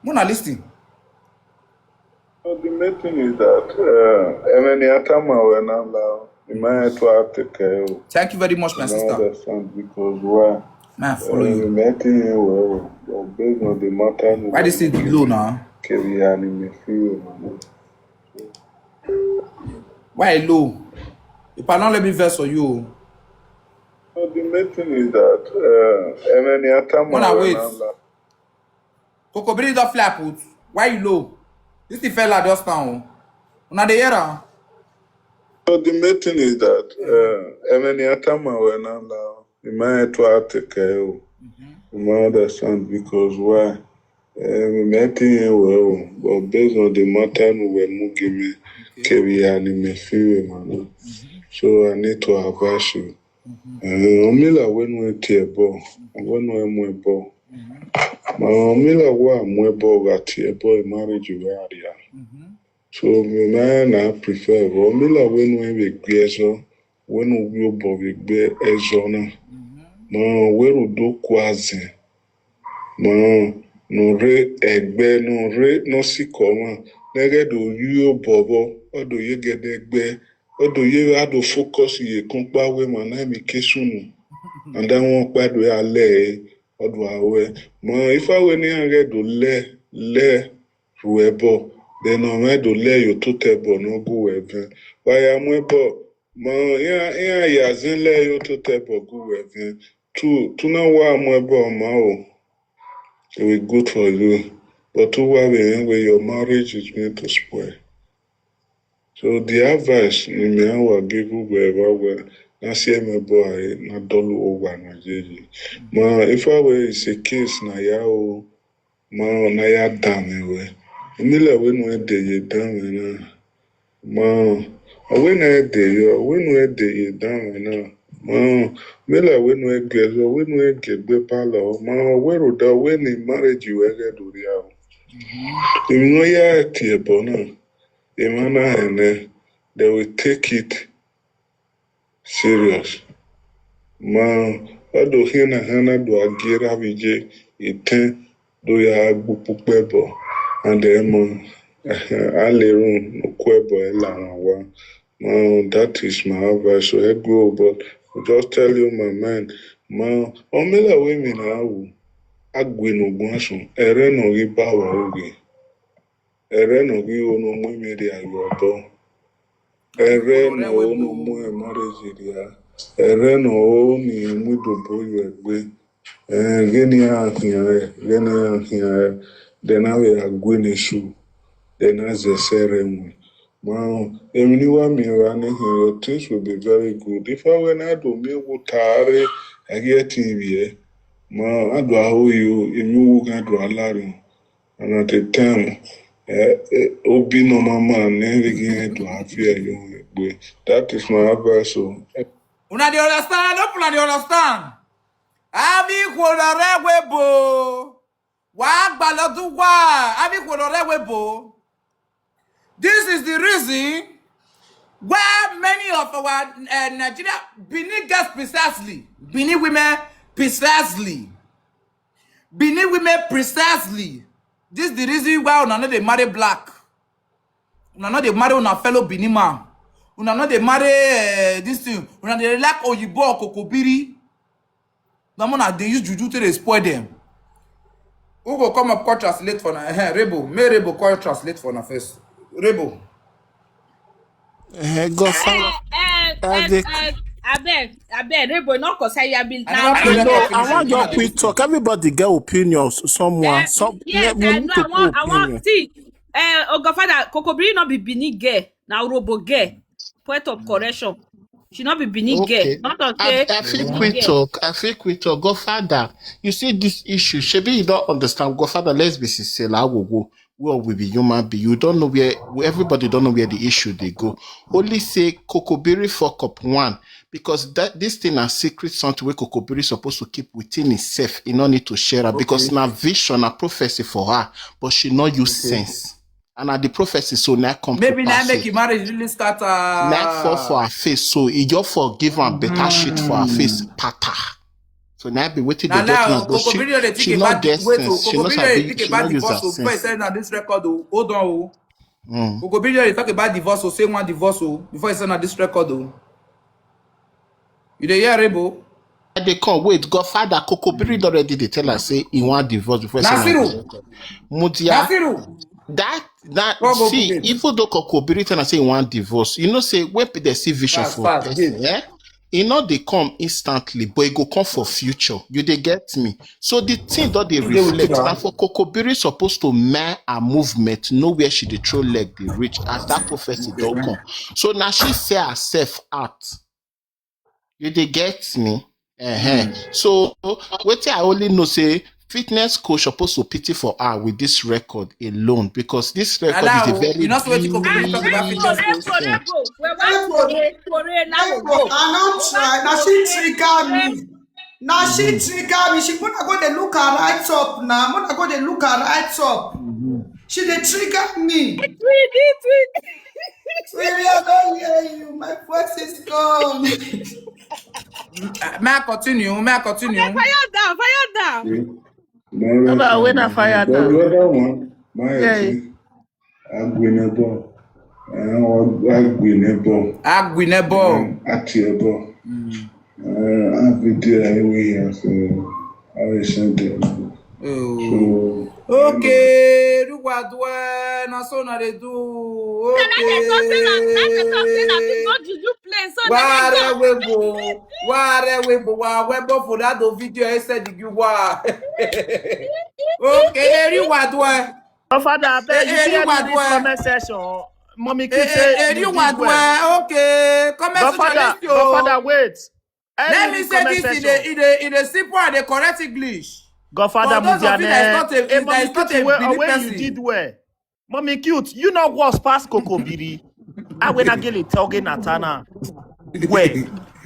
Mona listing. So the main thing is that Thank you very much, my sister. Understand because why? Man, follow you. Based on the matter. Why this is low now? Why low? If I don't let me verse for you. So the main thing is that Mona wait. Coco bring the flap out. Why you low? This is fella just now. Una the era. So the main thing is that you understand because why? But based on the matter so I need to advise you. Omila when we tear ball, when we more ball. Omila wa more ball got tear ball marriage you area. So me man I prefer Omila when we be so when we ball we be ezona. We will do quasi. No re egbe no re no si koma. Nege do you bobo or do you get egbe or do you have to focus ye kumpa we manami kesunu and then one bad we are lay or do I we. If I went in get do le ruebo then I might do lay you to table no go even. Why am webo? Ya zin le you to table go even. To know why I'm webo mao. It will be good for you. But to where your marriage is going to spoil. So the advice you may have give you wherever na see me boy na dolu over Nigeria. If I were is a case na ya o na ya damn we. Umile we no de ye damn na. When I de yo when we de ye damn na. Mela when we get palo where da when in marriage you ever do real. You know ya tie bona. Emana and they will take it serious. Ado hina hana do agira vije iten do ya bupupebo and then alerun kwebo ela that is my advice. So I go, but just tell you, my man, omela women now, agwino guasun, ereno gibawa ogi, ereno gi ono mwimiri ayobo, ereno ono mwe marriage ereno oni mwidobo yegbe, geni ahia, then I will agwine su, then as a ceremony. Wow, everyone me running here, things will be very good. If I were not to be able to I get TV, I do how you, you can do a lot. And at the time, Obi no mama, never again to have you. That is my advice. So, una dey understand? Don't una dey understand? Abi kwolore webo. Wa gbalodu wa. Abi kwolore webo. This is the reason why many of our Nigeria Benin girls precisely, Benin women precisely, Benin women precisely. This is the reason why una no dey marry black. Una no dey marry una fellow Benin man. Una no dey marry this thing. Una dey like oyibo or kokobiri. No una dey use juju to dey spoil them. Who go come up call translate for na? Rebo, may Rebo call translate for na first. Rebo. Go find. I beg, Rebo, not cause I have been. I want your quick talk. Everybody get opinions. Someone, I want see. Godfather, Kokobiri not be Benin girl, now Robo girl. Point of correction. She not be Benin girl. Not okay. I feel quick talk. Godfather, you see this issue. Shebi you don't understand. Godfather, let's be sincere. I will go. Well, we be human being. You don't know where everybody don't know where the issue they go. Only say Kokobiri fuck up one because this thing is secret something where Kokobiri supposed to keep within itself. He no need to share it because na vision, a prophecy for her, but she not use sense. And at the prophecy, so now come maybe now make your marriage really start. Now fall for her face, so he just forgive her better shit for her face, patter. So now be waiting the Now, documents, but Kokobiri they she think not about get wait, sense. She not Kokobiri sabi. they think She about not use her divorce. Before he sense. said on this record, hold on. Mm. Kokobiri they talk about divorce, say one divorce, before he said on this record, You dey hear Rebo? They come wait. Godfather Kokobiri already they tell her say he want divorce before he send her Nasiru, the Mutia. Nasiru. That Go see, Google it. even though Kokobiri tell her say he want divorce, you know say when they see vision for Fast, person, give. you know they come instantly, but it go come for future. You they get me? So the thing that they Who dey with you reflect now now? for Kokobiri supposed to man a movement, know where she the throw leg they reach as that prophecy don't come. So now she say herself out. You they get me? So what I only know say fitness coach supposed to pity for her with this record alone because this record is a Allow, very you know what big Kokobiri talk about fitness coach? thing. We want Kore, now we go. I not try. Now she trigger me. Now she trigger me. She wanna go dey look her right up now. Wanna go dey look her right up. She dey trigger me. Tweet. Sweetie, I don't hear you. My voice is gone. May I continue? Okay, fire down. Baba, when I fire But the down. other one, my Yeah. Agwinebo. Agwinebo. Agwinebo. Atiebo. Video anyway here, so I will send it. Oh. So Okay, do what na so na dey do. Okay. Go Juju play. So Ware webo, wa webo for that video I said you wa. Okay, eri wadwe. Godfather, I beg you see Eri any this wadwe. comment section. Mommy Q say Eri you did well. wadwe. Okay, comment section list yo. Godfather, wait. Let Any me say comment this section. in a simple and a correct English. Godfather For those of you that Mudiane. Hey, Mommy is not Cute, a Benin where you person. did well. Mommy Cute, you know what's past Kokobiri. I when I get it talking Natana. Where?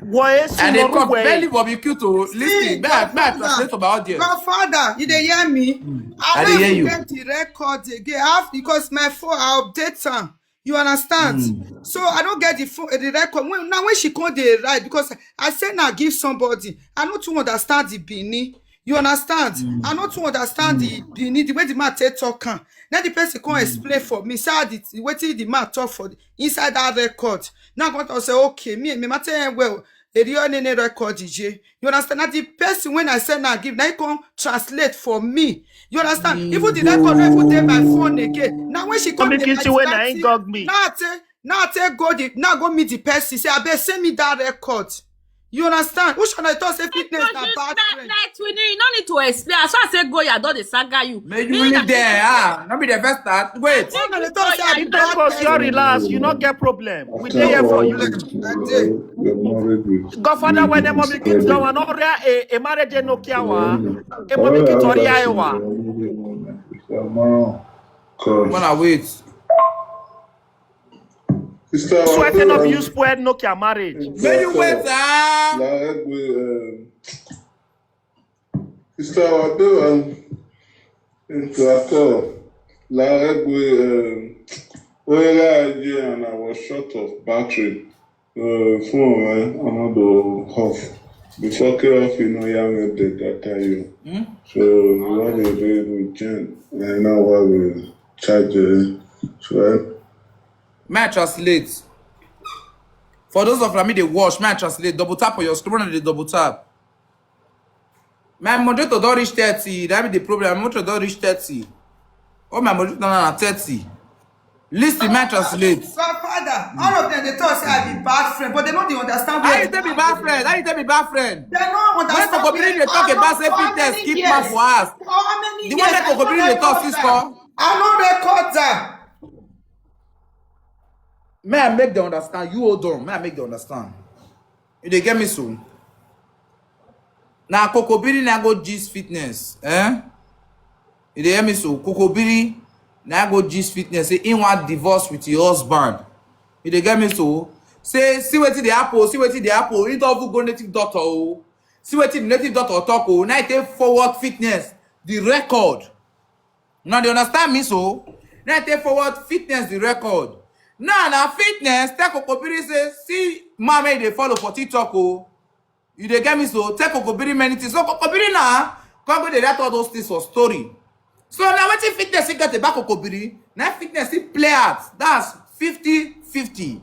Where And they come where? barely barbecue to listen. May I translate to my audience? Godfather, you dey hear me? I dey hear you. Get the record again. I have because my phone I update am. You understand? So I don't get the record. When she called the right because I said now give somebody. I not to understand the Bini. You understand? I not to understand the Bini, the way the man take talk. Now the person can explain for me. Say the way the man talk for inside that record. Now I'm going to say okay, me matter well. The real nene record DJ. You understand? Now the person when I say now give, now you can translate for me. You understand? Even the record not even take my phone again. Now when she come Mommy Cute, when I ain't gog me. now go meet the person. Say I better send me that record. You understand? Who should I talk say fitness na bad friend? You don't need to explain. As far as I say go, you don't the saga you. May you really there, not be the first start. Wait. Who should I talk say I be Because bad you're friend? relaxed, you not get problem. We after there here for all you. this, we're married with Godfather, when the Mommy Cute go on a marriage no kiawa. A Mommy Cute ori aiwa. Wanna wait. Sister, Sweating up you spoiled Nokia marriage. May you wait, Sister, I do into and I was short of battery. Phone another half. Before off, you know, young data you. So what they do with Jen, and now what we charge so May I translate? For those of me they watch, may I translate? Double tap on your screen and they double tap. My moderator don't reach 30. That be the problem. My moderator don't reach 30. Oh, my moderator not 30. Listen, may I translate? Godfather, all of them they talk say I be bad friend, but they don't understand How where you tell me bad friend? How you tell me bad friend? They don't When understand Kokobiri they talk about say fitness, keep mouth for us. For how many The years? one that Kokobiri they talk is for. I no record that. May I make them understand? You hold on. May I make them understand? You they get me soon. Now Kokobiri na go gist fitness, You they hear me so? Kokobiri na go gist fitness. Say in want divorce with your husband. You they get me so? Say see what the apple, see what the apple. You don't go native doctor. Oh. See what the native doctor talk. Oh, now take forward fitness, the record. Now they understand me so? Now take forward fitness, the record. Now fitness, take Kokobiri say, see, mama they follow for TikTok. Oh. You dey get me so? Take Kokobiri many things. So Kokobiri now, come go dey write all those things for story. So now what if fitness you get about Kokobiri? Now fitness it play out. That's 50-50.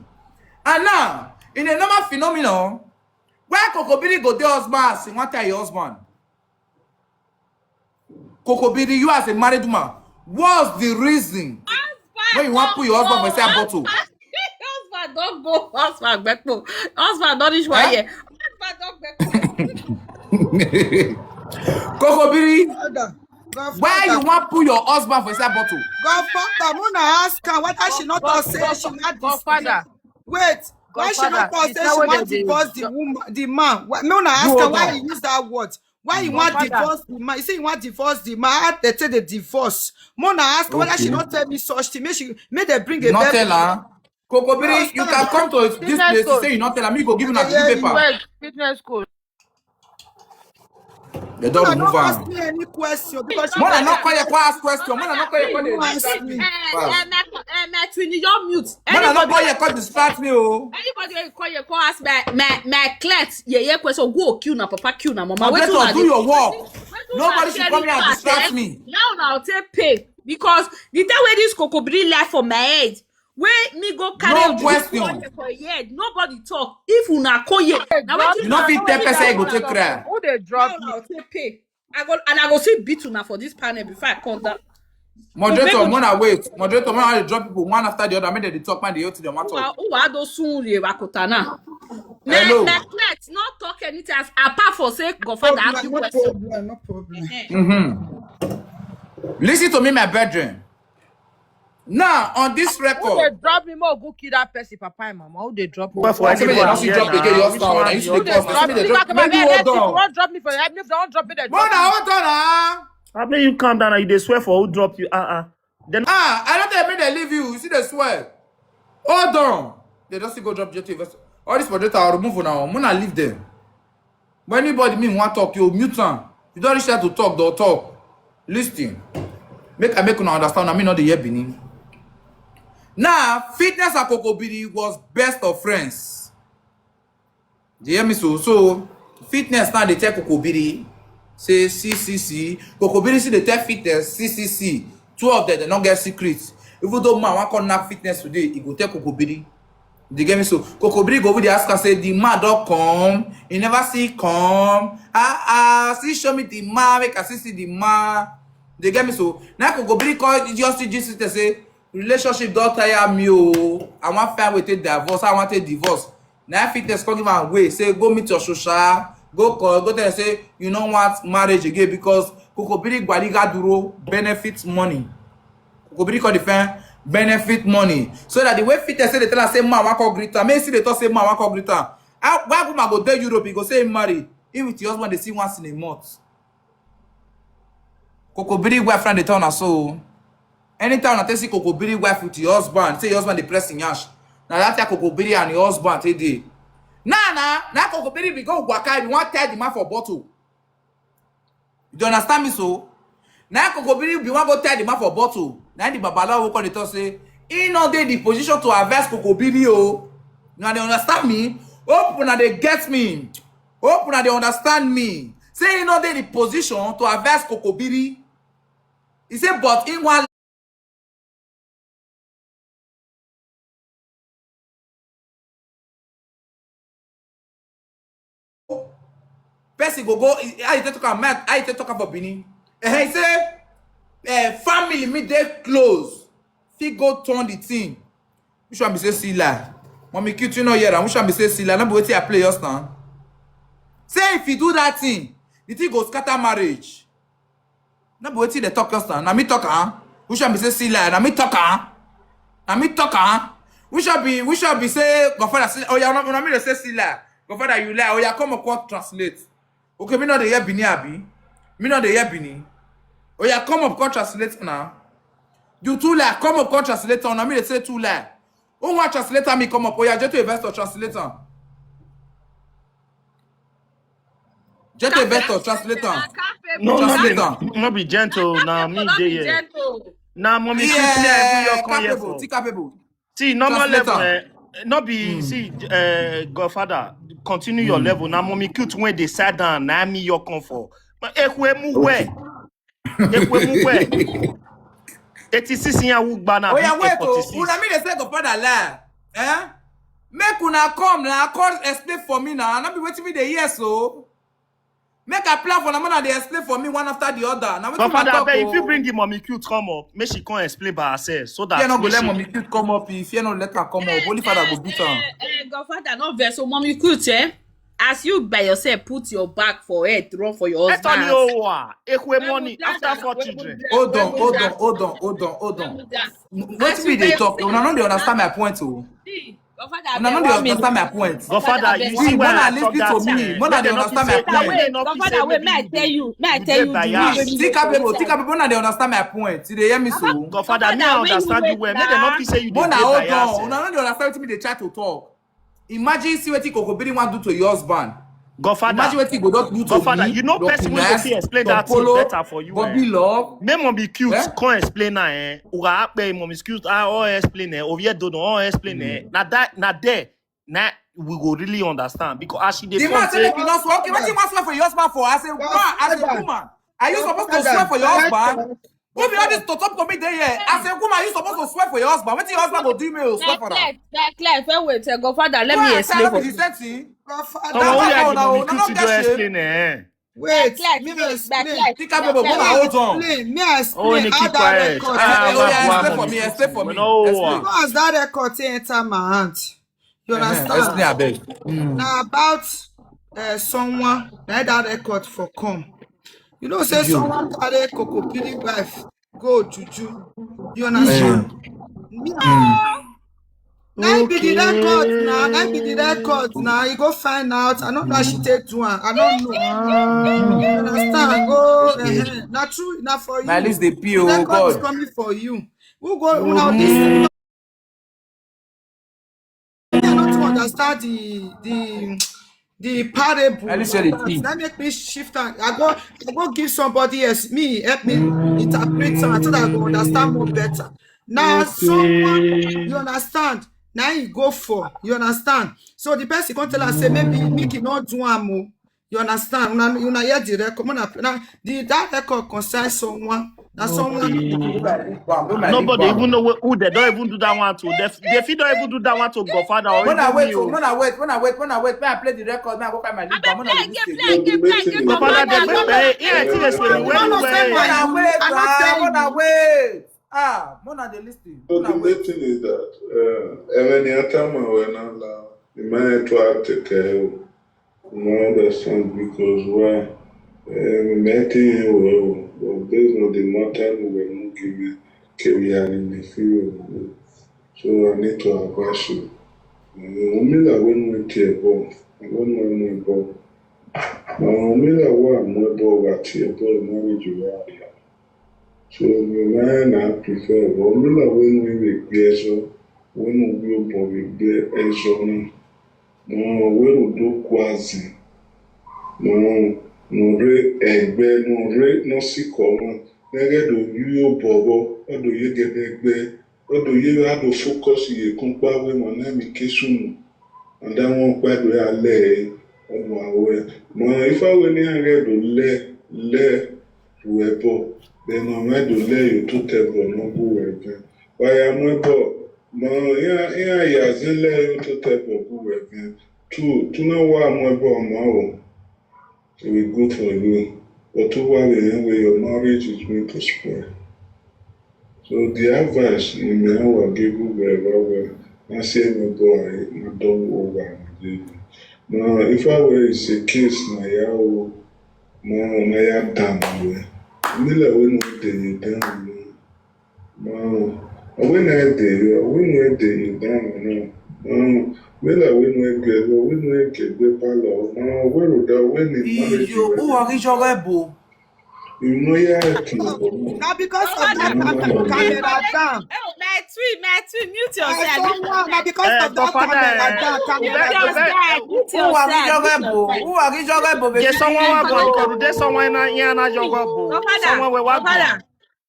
And now, in a normal phenomenon, where Kokobiri go dey husband, say one time your husband. Kokobiri, you as a married woman, what's the reason when you want to put your husband for inside bottle? Husband don't go. Husband Bekpo. Husband don't reach 1 year. Husband don't Bekpo. Kokobiri, Godfather. why you want to put your husband for inside bottle? Godfather, Mona ask her whether she not talk say she want Godfather. Wait, why she not talk Godfather, say it's not she what want they do. divorce the woman, the man? Mona ask Hold her why on. he use that word. Why you want Godfather. divorce the man? You say you want divorce the man. They say the divorce. Mona ask her whether she Okay. not tell me such thing. May they bring a Not baby. tell her. Kokobiri, you can come to this Business place. You code. say you not tell her. Me go give you a Yeah, paper. Wait, fitness code. They don't Mona remove don't ask her. me any question because she Mona not not call you ask question. Mona not call you don't call ask distract me. me. Fast. Twinny, you're mute. Mona not call you call distract me. Oh. Anybody wey call you call ask my clet yeah question go kill na papa kill na mama. Moderator, Wetin una do dey- your work. wetin Nobody una should share come here and this distract class, me. Now I'll take pay because the time wey this Kokobiri left for my head, wey me go carry No Juju question. for here for a head, nobody talk. If una come here, now wetin You not fit tell person you go Who take cry. they drop now you? I'll take pay. I go see beat una for this panel before I come down. Moderator, Mona wait. Moderator, Mona drop people one after the other. Make them dey talk, man. They hold to them. What talk? Who are those soon rakota now? Hello. My clet not talk anything as apart for say Godfather ask you no question. problem, no problem. Listen to me, my brethren. Now on this Who they record, drop me more go kill that person, papa and mama? Who they drop me? Well, for I say me they anybody don't see here drop again. now, Your which star. one Now you be see your Who the they cost. drop Me me? they Look drop. at my Maybe bed. hold If you on. won't drop me for your head, if they won't drop me, they drop Mona, me. hold on. I mean, you calm down and you dey swear for who drop you. Then I don't think they leave you. You see the swear. Hold on. They just go drop JT. All this moderator I'll remove now. Mona leave them. When anybody mean want talk, you mute them. You don't reach there to talk, they'll talk. Listen. Make una understand. I mean not the year beginning. Now, Fitness and Kokobiri was best of friends. Do you hear me so? So, Fitness now they tell Kokobiri, say CCC. Kokobiri see they tell Fitness, CCC. Two of them, they don't get secrets. Even though man want to knock Fitness today, he go tell Kokobiri. Do you get me so? Kokobiri go over there ask her, say, the man don't come. He never see come. See show me the man, make I see the man. They get me so. Now Kokobiri call just they say, relationship don't tire me. Oh, I want find way take divorce. I want take divorce. Now Fitness come give am way. Say go meet your social. Go call. Go tell say you don't want marriage again because Kokobiri Gwaliga Duro benefits money. Kokobiri call the fan benefit money. So that the way Fitness say they tell her say man want call greeter. May see they talk say man want call greeter. Why woman go there Europe? He go say him marry. Him with your husband they see once in a month. Kokobiri wife friend they tell her so. Anytime I see Kokobiri wife with your husband, say your husband they press in yash. Now that time Kokobiri and your husband they dey. Now Kokobiri be go waka. You want tie the man for bottle. You don't understand me so? Now Kokobiri be want go tie the man for bottle. Now the babalawo will call the talk say he not dey the position to advise Kokobiri oh. Now they understand me. Hope una they get me. Hope una they understand me. Say he not dey the position to advise Kokobiri. He say but in one person go how you take talk am how you take talk am for Benin. He say family me dey close fit go turn the thing. Which one be say Sila? Mommy cute you know here and which one be say Sila? No be wetin I play just now. Say if you do that thing, the thing go scatter marriage. No be wetin they talk just now. Na me talk which one be say Sila? Na me talk na me talk which one be say Godfather say oh yeah no me dey say Sila. Godfather you lie. Oh yeah come on translate. Okay, me not the hear Bini abi. Me not the hear Bini. Oh yeah, come up, come translate now. You too lie, come up, come translate now. Me they say too lie. Who want translator me come up? Oh yeah, just to investor translator. Just to investor translator. no, Translator. not be gentle. Now me Not dey be here. gentle. Now mommy keep me Yeah, come here capable, for. capable. See, normal Translator. level, not be see, Godfather. continue your level. Now, mommy cute when they sat down. Now me your comfort. But ekwe muwe. 86 years old bana. Oh yeah, wait, oh, 46. una me they say go father lie. Eh? Make una come now, call explain for me now. Not be waiting me the year so. Make a plan for the man and they explain for me one after the other. Now But father, if you bring the mommy cute come up, make she can't explain by herself. So that you not go let mommy cute come up. If you not let her come up, only father go beat her. Godfather, not vex. So mommy cute, eh? As you by yourself put your back for it, run for your husband. Ekwe money after 4 children. Hold on. What be they talk? Una no dey understand my point, oh. Una no dey understand my point. Godfather, you see when I talk that to me, Mona dey understand my point. Godfather, wait, may I tell you Think about, Mona dey understand my point. You dey hear me so? Godfather, me I understand you well. Make them not say you dey Mona, hold bias. on. Una no dey understand wetin me dey try to talk. Imagine see wetin Kokobiri wan do to your husband. Godfather, imagine wetin go do to Godfather, me. you know person wey go fit explain that thing better for you. Bobby love. Même mon be cute, can't explain na ou a appelé mon excuse all explain or yet don't all explain na there na we go really understand because as she dey the man say make you not swear. Okay, wetin you wan swear for your husband for? As a woman, are you supposed to swear for your husband? Who be all this to top committee here? As a woman, are you supposed to swear for your husband? Wetin your husband go do me or swear for that? Clear, wait, Godfather, let me explain for you. Wait, me explain. Think about hold on. Me explain how that record. Explain for me. Because that record enter my hand. You understand? Explain abeg. Now about someone that record for come. You know, say someone carry Kokopiri wife go Juju. You understand? Now be the record now. Now be the record now. You go find out. I don't know how she take to one. I don't know. You understand? Go. Not true. Not for you. At least the PO The record is God. coming for you. Who go now? This. I don't understand the parable. At least the P. That make me shift and I go give somebody else me help me interpret something so that I go understand more better. Now someone you understand. Now you go for you understand. So the person can tell us say maybe make it not do more. You understand? You hear the record. Now that record concerns someone. Now someone. Nobody even know who they don't even do that one to. They feel don't even do that one to Godfather or When I wait, even when I play the record, now I go find my lead. Play. Godfather, they play. Yeah, it is when wait. Mona dey listen. So the main thing is that any time when I the man try to take care of understand because why meeting based on the matter we were not given career in the field. So I need to advise you. Only that when we tear bomb, when we bomb. Only that one more bomb at tear bomb marriage you are. So the man I prefer, but when we get so, when we go we get so no we do quasi no re egbe no si come nege do you bobo do you get egbe do you have to focus ye kumpa we mo na mi kesunu and then won pa do ale omo awe mo if I we ni age do le webo then no me do le you to table no go webe why am webo no ya zile you to table go webe to know why am webo mo it will be good for you but over the way your marriage is going to spoil. So the advice you may have given well I say my boy you don't over now if I were is a case na ya down Mila when we did down. When I did down. Mila when we get the palo. Where would that when it marriage? Who are you You know, yeah. Now because of that camera down. Oh, my tweet, mute yourself. Now because of that camera down. Who are you? There's someone there's someone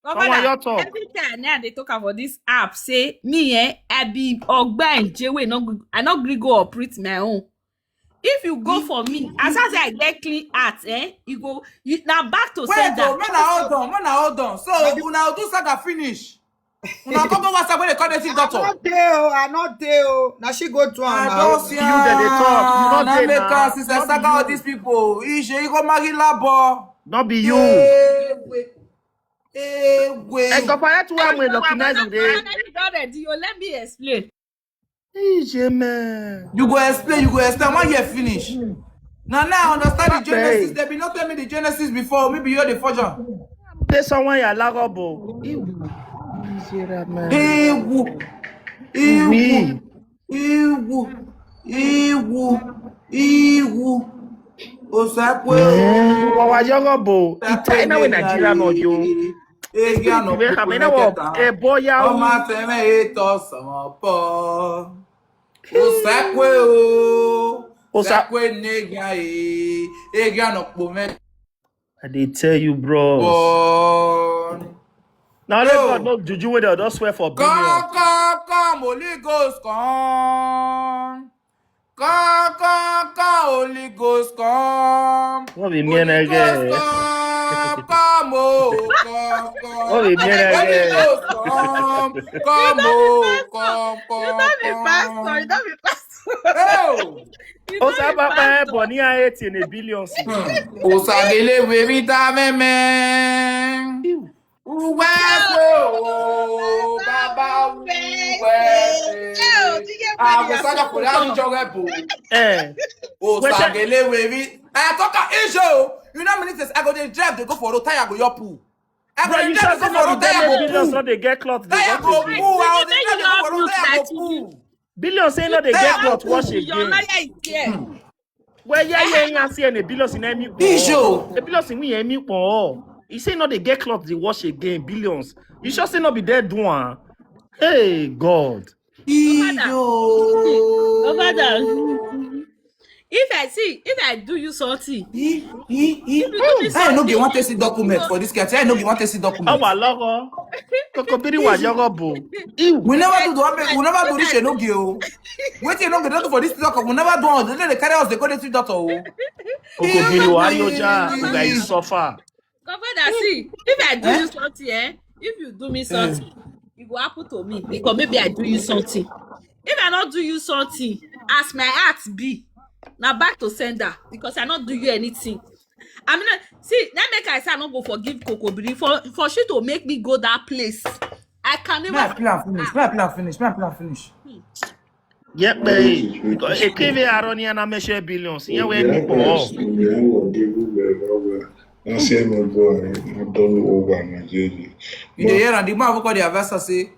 Every time now they talk about this app, say me I be Ogba Jewe I not gree go operate my own. if you go for me, as I say I get clean heart, you go, now back to Wait, sender. oh, man, hold on. So, una do saga finish. Una come go WhatsApp when they call the I doctor. not there. I not there. Now she go to I her don't see You that they talk. You not now there make now. us since I Not be saga all you. these people. You go marry labo. Not be you. Wait. Governor to am recognize you dey. Already, you let me explain. Man. You go explain. When you finish. Now I understand the Genesis. Hey. They be not tell me the Genesis before. Maybe you're the forger. There's someone ya lagobo. Man. Iwu. Osakwe Wa yogobo. Ita ina we Nigeria no yo. Spirit we have ina wo boya Ọmọ u. afẹ́mẹ́ ètò sọ̀mọ̀ pọ̀. Osakwe o. Osakwe negia e. Egia no pome I dey tell you, bros. pọ̀. Now let God no juju wey they don't swear for billions. Come, Holy Ghost, come. Come, Holy Ghost, come. What be me Holy Ghost, again? come, oh, come. What be me Holy again? Ghost, come, oh, come. You don't be pastor. Oh, You O don't sa be papa pastor. boni a 8 in a billion. Osagele wevita meme. Uwekwe o, baba uwekwe. Agosaga kore ajijo wepo. Osagele wevi. Talk issue. You know many things. I go dey drive, they go for road, tire go your pool. I Bro, go you dey sure drive, say go for no road, be them tire make go billions pool. so they get cloth they Tire wash go again. pool. I go dey Say drive, you they go don't for road, look tire like go TV. pool. Billions say no they Tire get go cloth wash pool. Your again. liar is here. Where yeah see a billions in emi po. Issue. A billions in we emi po. He say no they get cloth they wash again billions. You sure say no be dead one. Hey God. No matter. Issue. If I do you something, if you do me I no something, get want to see document for this cat. I no get want to see document. Our logo. Kokobiri wa yogo bo. Ew. We never do the one. We never do this. No get. Wait, you no get for this doctor. We never do all. They carry us. They go to see doctor. Kokobiri wa yoja. Uga is suffer. Governor, see, if I do Eh? you something, if you do me something, it will happen to me because maybe I do you something. If I not do you something, as my heart be, now back to sender because I not do you anything. I mean, see, that make I say I not go forgive Kokobiri for she to make me go that place. I can never. May I plan finish. Yep, babe. Because a KV Aroni and I share billions. Yeah, we me po. I say no boy, I don't over Nigeria. You dey hear and the man call the advisor say,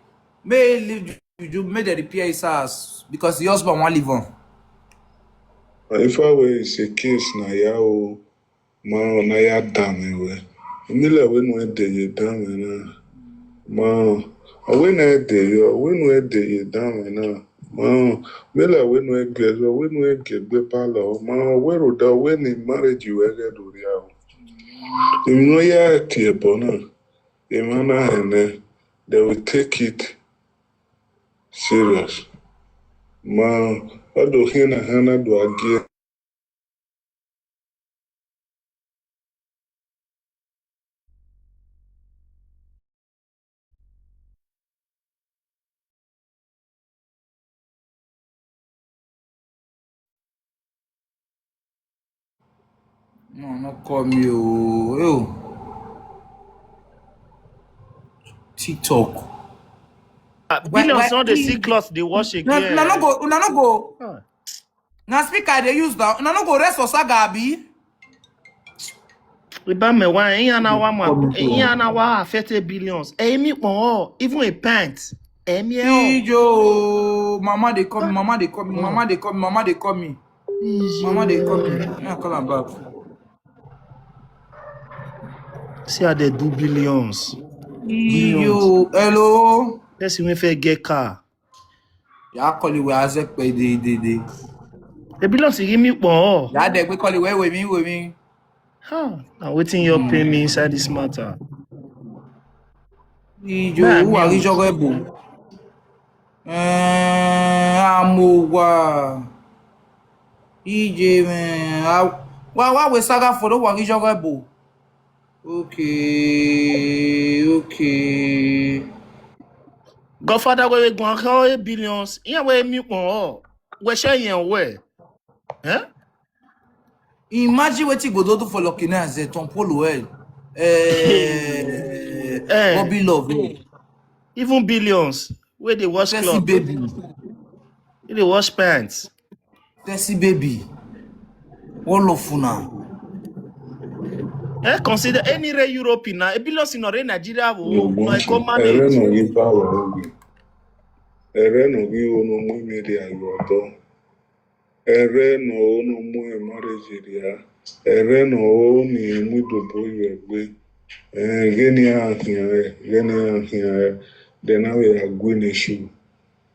may leave Juju, may they repair his house because the husband won't leave on. If I were is a case na ya o ma na ya dame we. Mila we no de ye dame na. Ma we na de yo, we no de ye dame na. Ma mila we no ge so we no ge be palo. Ma we ro da we ni marriage you get do ya. You know ya tie bona. Imana hene they will take it serious. Ma ado hina do agi. No, not call me. Oh, TikTok. Billions not the see cloth they wash again. No go. Now speaker they use that. No go rest for Sagabi. We ban me one. Yana wa affected billions. Emi po. Even a pant. Emi Ijo, mama they call me. Mama they call me. I call her back. See how they do billions. Ijo, hello. Let's see if we get car. Ya call you where Azek pay the. The billions you give me po. Ya dek we call you where with me. How? Now waiting your pay me inside this matter. Ijo, who are you jogging? Amowa. EJ man. Why we saga for the wagi joga bo? Okay. Godfather we go an billions. Here we me pon. We share yen we. Eh? Imagine what you go do for Lokina as a Tom Polo Bobby Love. Even billions. Where they wash Tessie cloth. baby. Where they wash pants. Tessie baby. All of Funa. Consider any re Europe na. E billions in Nigeria No no e come bunch. Ere manage. no gi power ogi. Ere no gi ono mu media yoto. Ere no ono mu marriage ya. Ere no oni mu dobo yegbe. Geni ahia. Then we are going issue.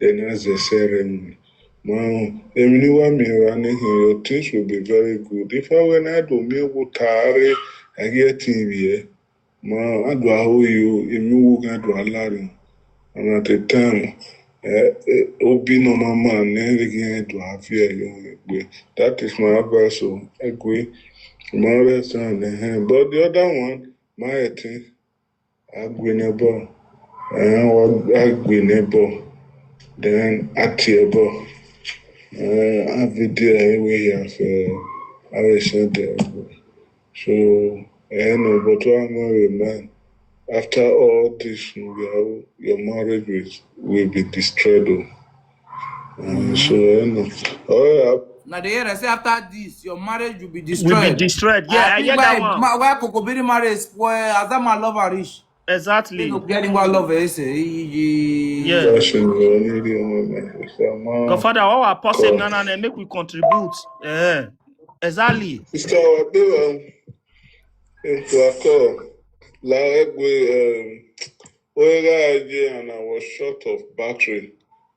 Then as a ceremony. Wow, everyone me running here, things will be very good. If I were not to me with Tare, I get TV. Ma, I do how you, if you will get to Alarin. And at the time, Obi no mama, never again to have here. That is my advice. So, I agree. My other son, but the other one, my thing, I agree neighbor. I agree neighbor. Then, at your video we have I said so no, but I'm married man. After all this, your marriage will be destroyed. So Now the year I say after this, your marriage will be Will destroyed. be destroyed. Yeah, I think get that one. why Kokobiri marriage spoil as that my lover rich. Exactly. Getting what love is. Yeah. yeah. Godfather, all our person nana make we contribute. Exactly. Sister, I do into a call. Like and I was short of battery.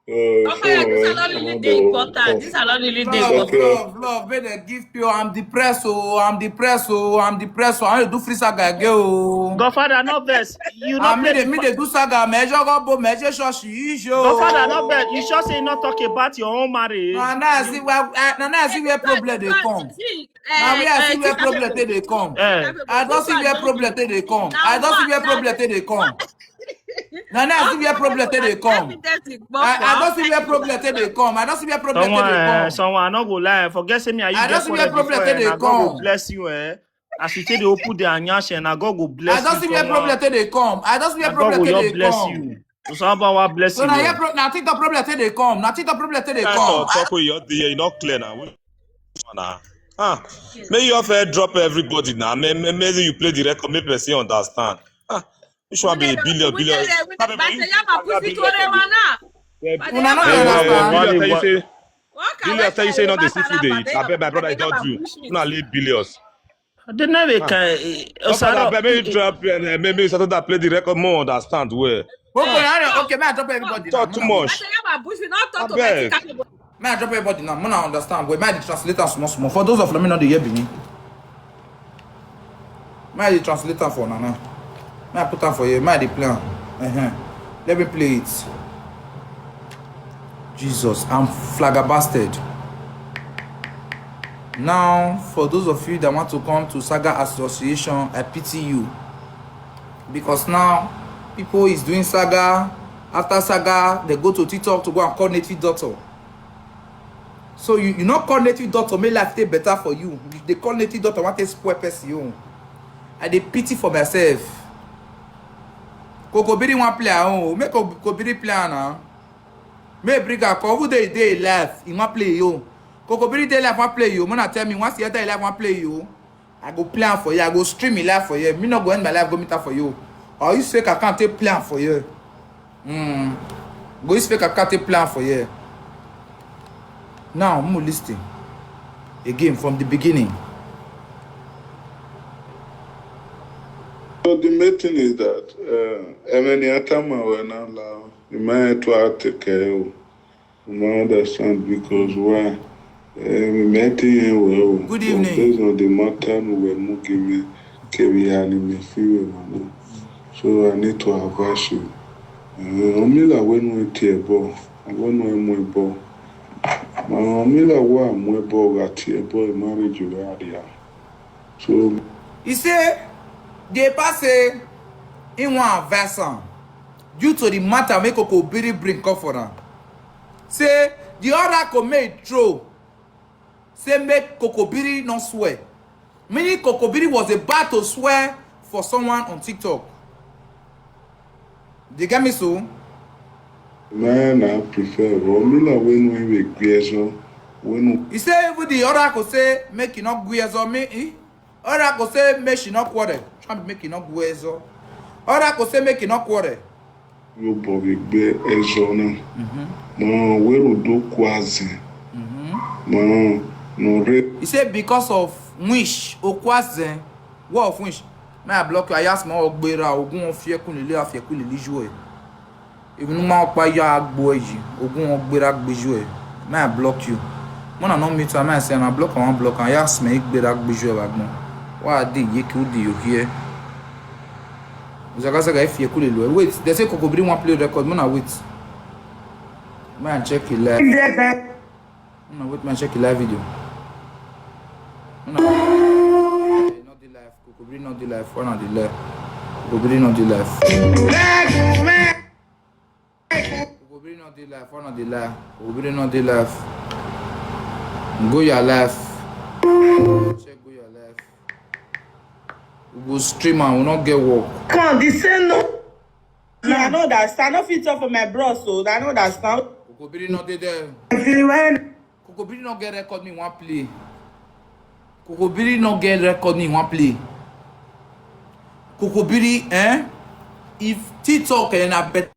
Okay, these are not really the important. These are not really the important. Love, may they give you. I'm depressed. I need to do free saga again. Godfather, not best. You not Me play. they do saga. Measure go bo measure shoshi. Godfather, not bad. You sure say you not talk about your own marriage? Now see where problem they come. Now we see where problem they come. I don't see where problem they come. I don't see where problem they come. Now see where problem they come. I don't see where problem they come. I don't see where problem they come. Someone, I not go lie. Forget say me. I don't see where problem they God will come. bless you. As you say, they will put their anyash and God will bless I you. don't see where problem they come. I don't see where God problem will they bless come. you. So someone will bless So you. now think the problem they come. Now think the problem they come. Talk with your day, not clear now. May you have drop everybody now. Maybe you play the record, make person understand. This one be billion. Billion say you say not the seafood they eat. I bet my brother is not you. Not leave billions. They never can. Maybe drop maybe something that play the record more understand where. Okay, may I drop everybody now? Talk too much. May I drop everybody now? I understand. We might translate small. For those of them not the hear Benin. May I translate for Nana? May I put on for you? May I plan? Let me play it. Jesus, I'm flabbergasted. Now, for those of you that want to come to Saga Association, I pity you. Because now, people is doing Saga. After Saga, they go to TikTok to go and call native doctor. So you not call native doctor, make life stay better for you. They call native doctor, want to spoil person. I dey pity for myself. Kokobiri want play oh, make Kokobiri play now. Make bring a call who they live, he want play you. Kokobiri they live want play you. Mona tell me once the other live want play you. I go plan for you. I go stream me live for you. Me not go end my live go meet for you. Or you fake account take plan for you. Go use fake account take plan for you. Now I'm listening again from the beginning. So the main thing is that many time I will not allow the man to take care of. I understand because why? Good evening. Based on the matter we were giving me so I need to advise you. Only like when we tear ball, I want no more ball. Mila wa mwebo gati ebo marriage area. So He say they pass in one vessel due to the matter make Kokobiri bring up for them. Say the oracle made throw. Say make Kokobiri not swear. Meaning Kokobiri was about to swear for someone on TikTok. They get me so? man, I prefer Mila when we get when He say even the oracle say make it not guias or me. Oracle say make she not quarrel. Try to make it not guias or. Oracle say make it not quarrel. you bobby be ezona. We will do quasi. No re. He say because of wish okwaze. What of wish? May I block you? I ask my ogbera ogun ofieku lele afieku lele joe. Even ma pa ya agbo eji ogun ogbera gbejo e. May I block you? When I not meet you, I say I block one block and I ask me ogbera gbejo e bagbon. Why dey ye ki odi you here? Uzakasa ga ifieku lele. Wait, they say Kokobiri wan play record. Mona wait. May I check it live. Mona wait, may I check it live video. Not the life. Kokobiri not the life. One on the left. Kokobiri not the life. Kokobiri not the life. One on the left. Kokobiri not the life. Go your life. Check go your life. We go stream and we not get work. Come on, this ain't no. I know that. Stand up fit up for my bros, so I know that stand. Kokobiri not there. Kokobiri not get record me one play. Kokobiri not get record me one play. Kokobiri, if TikTok and a better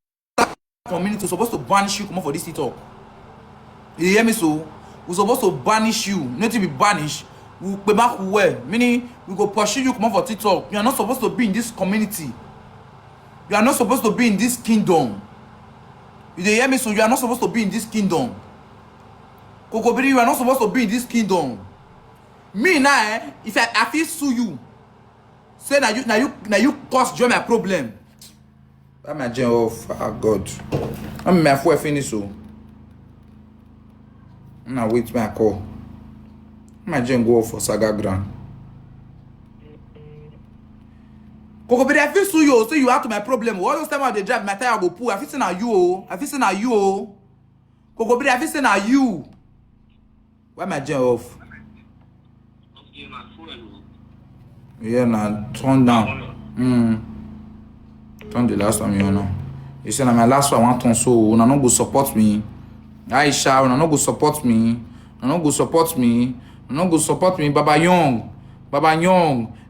community supposed to banish you, come on for this TikTok. You hear me so? We're supposed to banish you, not to be banished. We pay back where, meaning we go pursue you, come on for TikTok. You are not supposed to be in this community. You are not supposed to be in this kingdom. You hear me so? You are not supposed to be in this kingdom. Kokobiri, you are not supposed to be in this kingdom. Me now, if I feel sue you, say now you cause join my problem. That my gen off. Oh God. I'm my fool finish so. Now wait my call. My gen go off for Saga Grand. Kokobiri, I feel sue you, say you out to my problem. All those time I dey drive my tire go pull. I feel say na you oh. I feel say na you oh. Kokobiri, I feel say na you. Why my gen off? Yeah, now turn down. Turn the last one, you know. You say, my last one, I want to so. Una no go support me. Aisha, una no go support me. Una no go support me. Una no go support me. Baba Young,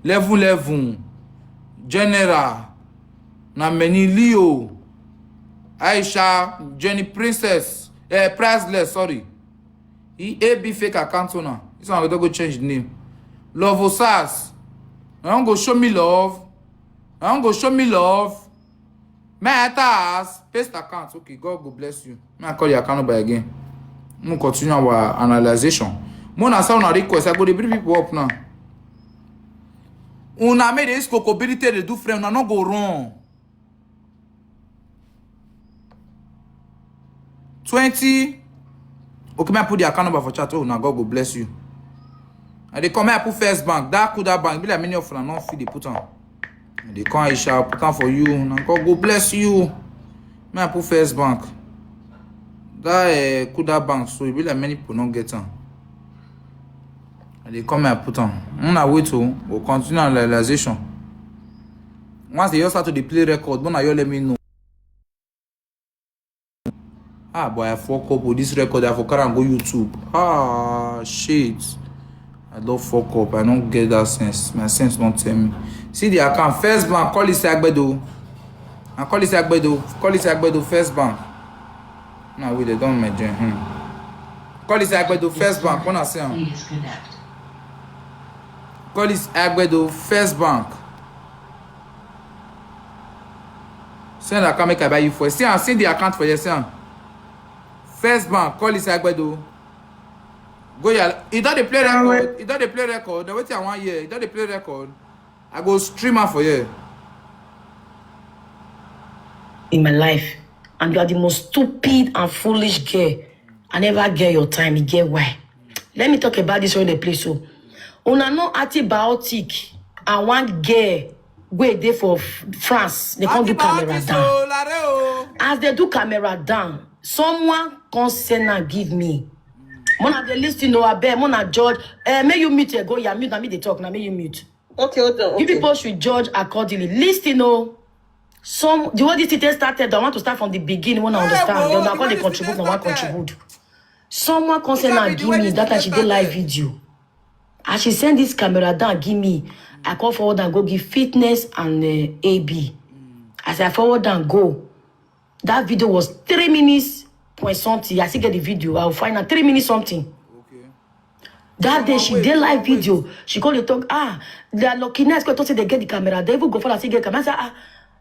level, General, na many Leo, Aisha, Jenny Princess, Priceless, sorry. AB fake account owner. This one we don't go change the name. Love Osas. I don't go show me love. My ass paste account. Okay, God go bless you. May I call your account number again. We'll continue our analyzation. Mona sound a request. I go to bring people up now. Una made this Kokobiri to do friend. Una not go wrong. 20. Okay, may I put the account number for chat. Oh, now God go bless you. And they come here, put First Bank. That could have bank. Be like many of them not feel they put on. And they come Aisha, put on for you. Now God go bless you. May I put First Bank. That could have bank. So it be like many people not get on. And they come here, put on. Now wait to we'll continue on realization. Once they all start to the play record, don't you let me know. Ah boy, I fuck up with this record. I for carry and go YouTube. Ah shit. I don't fuck up. I don't get that sense. My sense don't tell me. See the account. First Bank. Call it Agbedo. And call it Agbedo. Call it Agbedo. First Bank. No, wait. They don't mention. Call it Agbedo. First Bank. When I say call it Agbedo. First Bank. Send the account. Make I buy you for. See, I'm send the account for you. First Bank. Call it Agbedo. Go yeah. It don't they play record. It don't they play record. The wait till 1 year. It don't they play record. I go streamer for you. In my life, and you are the most stupid and foolish girl I never get your time. You get why? Let me talk about this on the place. So, una no antibiotic and one girl wait there for France. They can't do camera down. As they do camera down, someone can send and give me. Mona the list, you know, I bet Mona George. May you mute go, yeah, mute, me they talk, now may you mute. Okay, okay. You people should judge accordingly. List, you know. The way this started, I want to start from the beginning when I understand. Then I they contribute, no one contribute. Someone can send and give me that she did live video. As she send this camera down, give me. I call forward and go give fitness and AB. As I forward and go, that video was 3 minutes point something. I still get the video. I'll find out 3 minutes something. Okay. That day she did live video. She called the talk. They are lucky nice because they get the camera. They even go for the get camera. I said,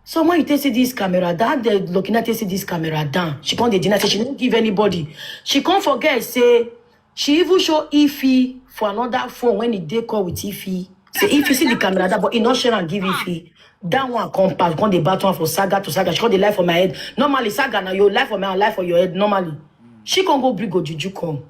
so when you take this camera down, they looking at this camera down. She can't deny. Say she didn't give anybody. She can't forget. Say she even show Ify for another phone when he did call with Ify. Say Ify see the camera down, but he not share and give Ify. That one come pass. Come the battle for Saga to Saga. She call the life for my head. Normally Saga now your life for my life for your head. Normally she can't go bring go Juju come.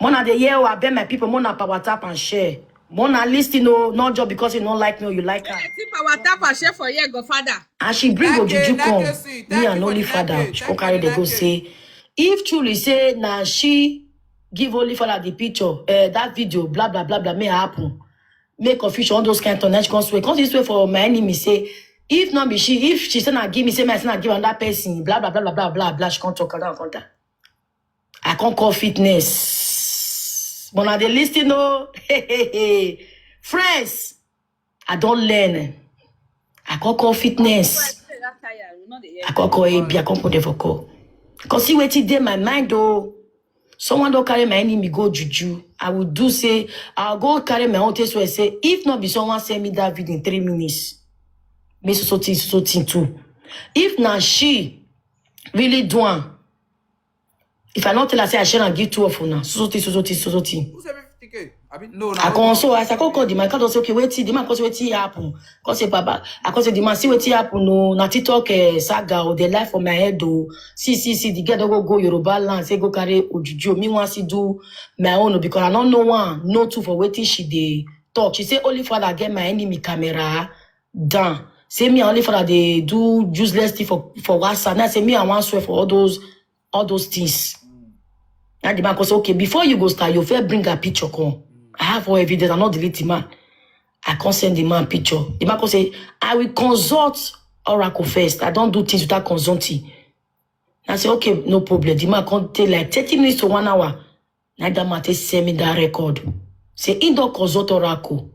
Mona the year I bet my people. Mona power tap and share. Mona listen, no, not just because you don't like me or you like her. Power tap and share for your godfather. And she bring go Juju come. Me and only father. She can carry the go say. If truly say now she give only father the picture, that video, blah blah blah blah may happen. Make confusion, all those kind of things. Because this way for my enemy say, if not be she, if she say not give me, say my son not give another person, blah blah blah blah blah blah blah. She can't talk around that. I can't call fitness. But now they listen, no, friends, I don't learn. I can't call fitness. I can't call AB, I can't put it for call. Because see what it did my mind though. Someone don't carry my enemy go Juju. I would do say, I'll go carry my own taste where I say, if not be someone send me that video in 3 minutes. Me so too. If now she really do one, if I not tell her say I share and give 2 of now, so. Who said 50K? I mean, no. I can so as I call the man, can't say okay, wait till the man cause wait happen. Cause say Baba, I cause the man see wait happen no, na TikTok saga or the life for my head though. See the girl don't go Yoruba land, say go carry Ojuju. Me want to do my own because I don't know one, no two for waiting she dey talk. She say only father get my enemy camera down. Say me only father they do useless thing for WhatsApp. Now say me I want swear for all those things. Now the man goes, okay, before you go start, you first bring a picture come. I have all evidence, I'm not deleting man. I can't send the man picture. The man goes say, I will consult Oracle first. I don't do things without consulting. I say, okay, no problem. The man can't take like 30 minutes to 1 hour. Now that man send me that record. Say, he don't consult Oracle.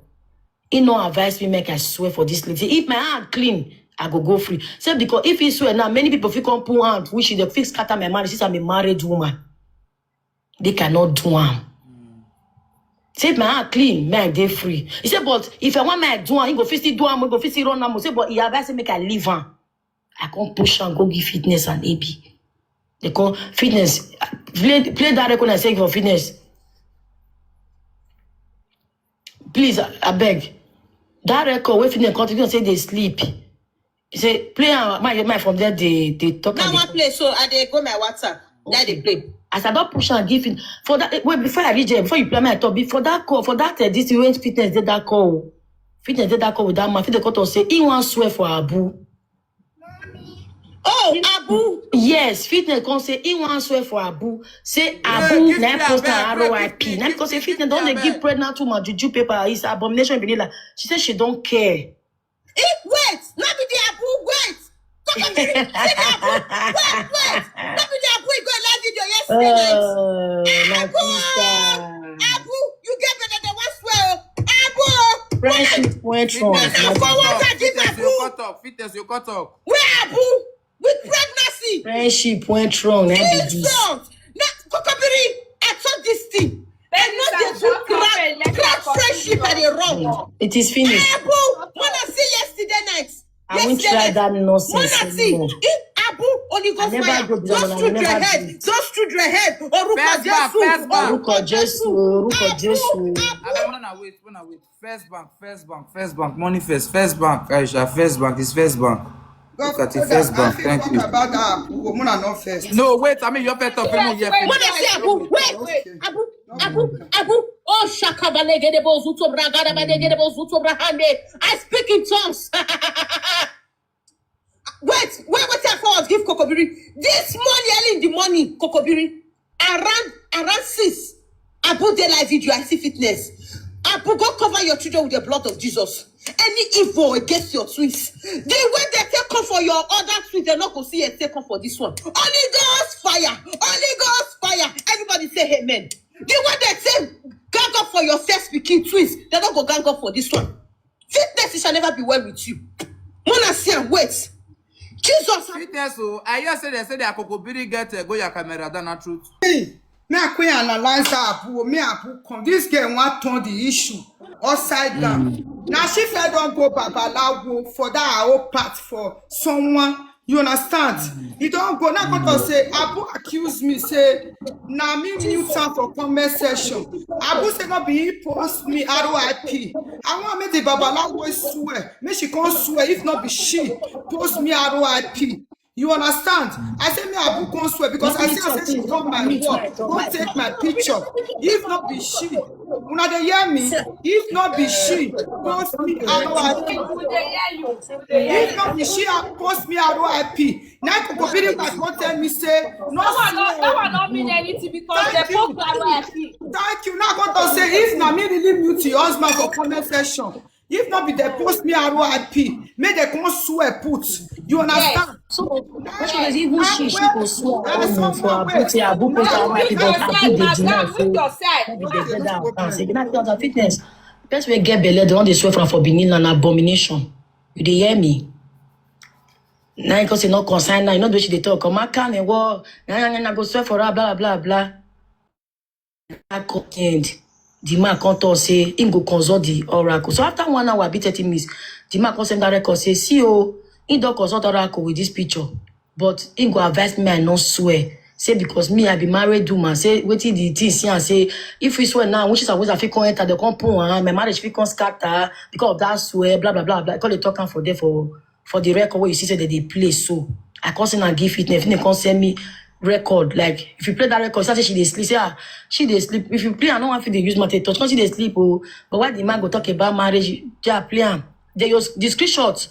He no advise me make I swear for this lady. If my hand clean, I go free. Say because if he swear now, many people feel come put hand, which is the fix scatter my marriage since I'm a married woman. They cannot do am. Say my hand clean, my day free. He said, but if I want my do am, he go still do am, he go still run am. Say, but he advise me make I leave am. I can't push and go give fitness and AB. They call fitness. Play that record and say for fitness. Please, I beg. That record where fitness continue say they sleep. He say play my from there they talk. Now one play so I they go my WhatsApp. Okay. Now they play. As I don't push and give it for that. Wait, before I reach there, before you play my top, before that call, for that this range fitness did that call. Fitness did that call with that man. Fitness call to say he want swear for Abu. Oh, Abu. Yes, fitness can say he want swear for Abu. Say Abu na post na ROIP. Now because say fitness don't they give pregnant to my Juju paper is abomination vanilla. She said she don't care. Wait, not be the Abu. Wait. Come on, see the Abu. Wait. Not be the Abu. He go live video yesterday night. Abu, you get better than one swear. Abu. Friendship went wrong. Fitness, you cut off. Where Abu? With pregnancy. Friendship went wrong. Insult. Kokobiri, I told this thing. And not the crack friendship at the wrong. It is finished. Abu, when I see yesterday night. I won't try that nonsense anymore. If Abu only goes fire, just shoot your head. Just shoot your head. Oruko Jesu. Wait. First bank. Money first. First bank, Aisha. First bank is first bank. Look at the Godfather, first I bank. feel Thank talk you. about that. Woman are not first. No, wait. I mean, your pet of him here. When I say Abu, wait, Abu, oh Shakabalegedebo Zutobragadabadegedebo Zutobrahande. I speak in tongues. Wait, for give Kokobiri. This morning, early in the morning, Kokobiri, around 6, Abu de live video, I see fitness. Abu, go cover your children with the blood of Jesus. Any evil against your twins. The way they take come for your other twins, they're not going to see and take come for this one. Holy Ghost fire! Holy Ghost fire! Everybody say amen. The way they say gang up for your first speaking twins, they're not going to gang up for this one. Fitness, it shall never be well with you. Wanna see and wait. Jesus. Fitness, so I just said that Kokobiri get go your camera, that's not truth. Me I can analyze that Abu. Me Abu come. This girl want turn the issue upside down. Now she fed don't go babalawo for that whole part for someone. You understand? He don't go now. Going to say Abu accuse me say now me mute am for comment section. Abu say not be post me RIP. I want make the babalawo swear. Make she can't swear if not be she post me RIP. You understand? I say me Abu can't swear because I say she done my work. Go take my picture. If not be she, una dey hear me? If not be she, post me RIP. If not be she, post me RIP. Now Kokobiri might not tell me say no. That one not mean anything because they post RIP. Thank you. Now going to say if na me really mute your husband for comment section. If not be they post me RIP, make they come swear put. You understand? So, because even she go swear for Abu say Abu post RIP, but Abu dey deny. So, say na because of fitness. Best way get belle, the one they swear for Benin and abomination. You dey hear me? Now because you no concern now, you know the way she dey talk. Come can and what? Na go swear for her, blah blah blah. And the man come talk say him go consult the oracle. So after 1 hour, be 30 minutes, the man come send that record say, see oh, he don't consult oracle with this picture, but he go advise me I not swear. Say because me I be married woman. Say waiting the thing see and say if we swear now, which is always I feel come enter the compound, my marriage feel come scatter because of that swear, blah blah blah blah. I call it talking for there for the record where you see say that they play. So I can't send and give it. If they can't send me record, like if you play that record, say she dey sleep, say she dey sleep. If you play, I don't want to use my touch, because she dey sleep. Oh, but why the man go talk about marriage? Yeah, play am. They use the screenshot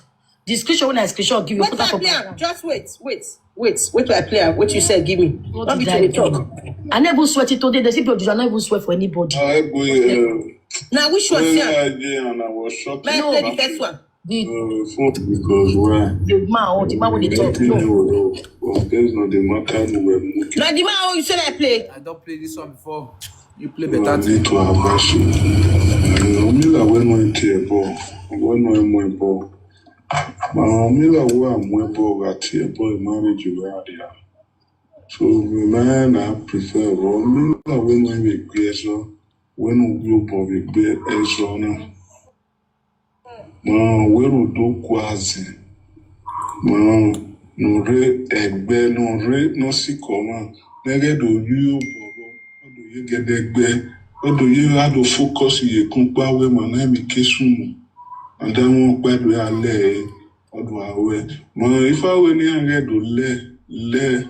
when I screenshot give you. Wait, I play. Just wait. Till I play. What you said, give me. Not be to talk. I never sweat it today. The people do not even swear for anybody. Now which one? And I was shocked. Let's play the first one. Because why? The man when they talk. No. There's not the matter we're moving. Now the man you said I play. I don't play this one before. You play I better. need to have passion. Mila when we tear ball, when we more ball. Mila when we ball at tear ball marriage you are there. So man, I prefer Mila when we play so when we ball we play so now. Wero do quase. No re egbe no si koma. Nege do you bobo. Do you get egbe? Do you have to focus ye kumpa we manami kesumu. And then one we are le. Odo awe. If I were near do le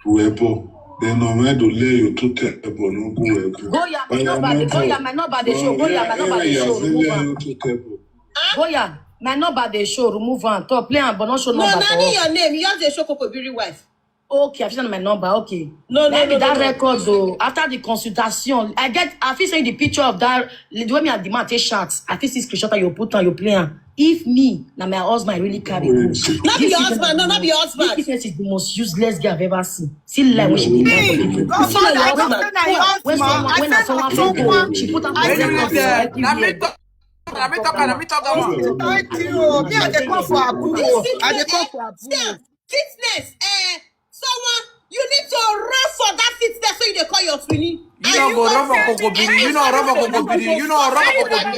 webo. Then no man do le you to table no go webo. Goya, my number they show. Goya, my number they show. Goya, my number they show. Remove one. Talk play but not show number. No, not your name. You have to show Kokobiri wife. Okay, I've seen my number. Okay. No. That record though. After the consultation, I feel saying the picture of that. The way me and the man take shots. I feel see screenshot that you put on your plan. If me, now my husband really carry me. Not be your husband. No, not be your husband. This is the most useless girl I've ever seen. See like when she did that. When someone she put on my record. Let me talk. Thank you. Me I dey come for Abu. I dey come for Abu. Fitness. Someone you need to run for that fitness so you dey call your twinny. You know go run for Kokobiri. You know run for Kokobiri. You know run for Kokobiri.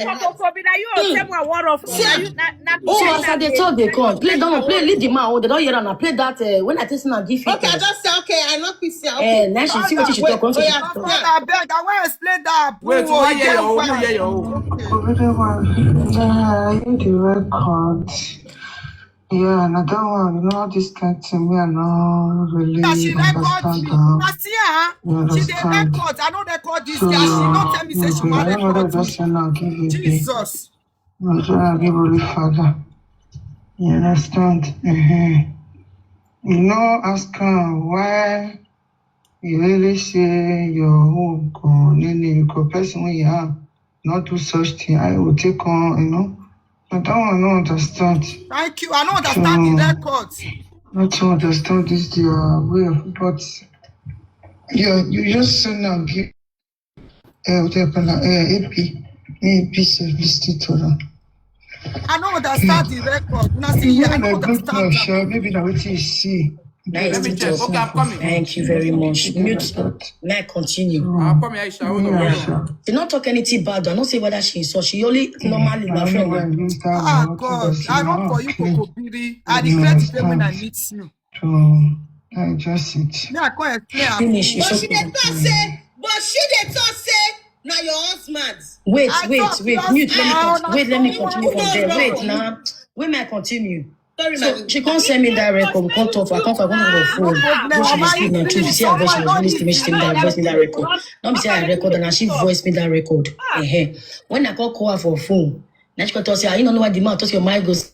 Oh, as they talk, they come. Play down, play, leave the man. They don't hear and play that when I test and give it. Okay, I just say okay. I not peace. Okay. Now she see what she talk. I beg. I want to explain that. Wait, why you I need the record. Yeah, another one, you know, this kind of thing, me, I don't really She record understand me. how I see her. you She dey understand. record. I don't record this So, girl. She not tell me say she I want don't know whether record just me. say now give a bit. Jesus. I'm trying to give Holy Father. You understand? You know, ask her why you really say your own go, nene, go person when you have not do such thing. I will take on, you know. I don't want to understand. Thank you. I don't understand the records. Not to understand this their way of, but you just say now give AP listed to them. I don't understand the record. Now see, I don't understand that. Maybe now what you see. Nice Let me to check. talk. Okay, I'm coming. Thank you very much. Mute. May I continue? I'll come here, Aisha. Hold on. Did not talk anything bad. I don't say whether she saw. She only normally my friend. Ah, God. I don't for you, Kokobiri. I regret the day when I meet you. I just it. Me, I can't explain. Finish. But she dey talk say, now your husband. Wait. I Mute. thought Let you me asked wait. Let me continue from there. Who Wait knows now. Wait, may I continue? Sorry, So man. she can't send me that record. We can't talk. I can't go on the phone. problem. Which she Mama, speak now. Truth. You see her voice. She was really screaming. She tell me that voice me that record. Not be say I record and she voice me that record. When I call her for phone, now she can talk say, "I don't know why the man talks your mind goes."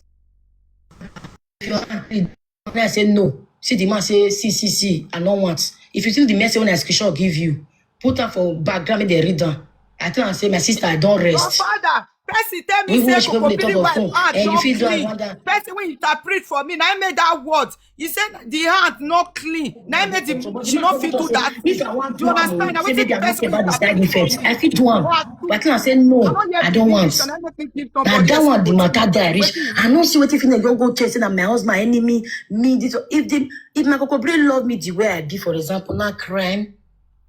If you're angry, I say no. See the man say see. I don't want. If you think the message when I screenshot give you, put her for background. Make they read down. I tell her say my sister, I don't Your rest. father, person tell me We say wish people dey talk Kokobiri of wife phone. hand And you not feel do clean. another. Person will interpret for me. Now I made that word. He said the hand not clean. Now I made she not fit do that If thing. I want Do to you understand? Now say we say maybe the I'm not person will about the side interpret for effects. me. I fit do one. But But I say I no, don't hear I the don't English want. and I don't think if Now somebody that else one the will matter that I reach. wetin you I don't see what if you go chase that my husband, my enemy, me this. If my Kokobiri love me the way I be, for example, not crime.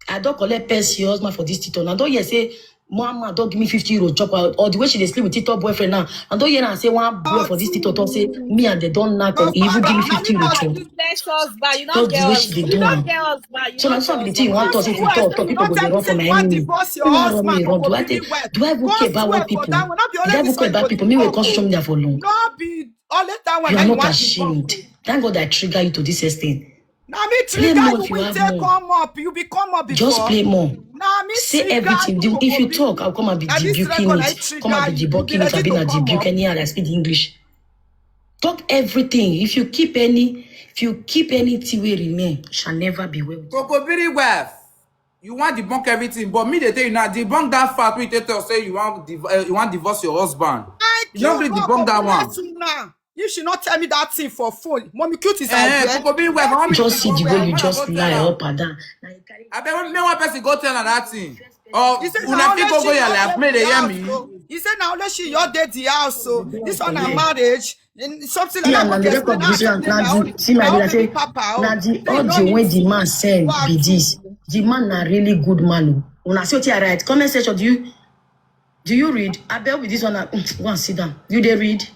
I don't collect pay husband for this title. I don't hear say Mama don't give me 50 euro chop out or the way she dey sleep with TikTok boyfriend now. I don't hear her say one boy for this title talk say me and they don't knock Your or he even give me father, now 50 me euro not chop. Useless husband. You don't Just get the way she dey husband. You do don't am. get husband. You So now don't get some be the thing you want husband. to say if you swear, say talk you people don't go tell dey me run say from my you want enemy. divorce your You not run husband, me run. Do I Kokobiri wife. even Go care about swear what for people? that one. Not be Do I only even this care one you go about people? Me will divorce. cause social media for long. No be only that one You now are you not want divorce. ashamed. Thank God I trigger you to this extent. Now me Play trigger more you if you will have take more. come up. You be come up Just before. play more. Now me Say trigger everything. you If you Kokobiri. talk, I'll come and be Now this debuking record I it. Come and trigger be you. You be debuking it. I've ready been to a come debuke up. anyhow I speak English. Talk everything. If you keep anything will remain, shall never be well. Kokobiri wife. You want debunk everything, but me they tell you now debunk that fact. We tell say you want divorce your husband. Thank You don't you. really God debunk go that bless one. you now. You should not tell me that thing for phone. Mommy cute is out there. Kokobiri wife. I want me to Just see debunk the her. way I you want to just go lie tell her. up and down. I bet me one person go tell her that thing. Or He said una now fit only go she your your like play date they the hear house. me. So he said now only she your date the house. So this one a Yeah. marriage. And something like See, that. and Go the to record explain be how I say, explain my own see my dear, baby say, papa. now Oh, the say you no audio need when the to. man send What be to? this. The man a really good man. When I see what I write, comment section, do you read? I bet with this one, go and sit down. You they read?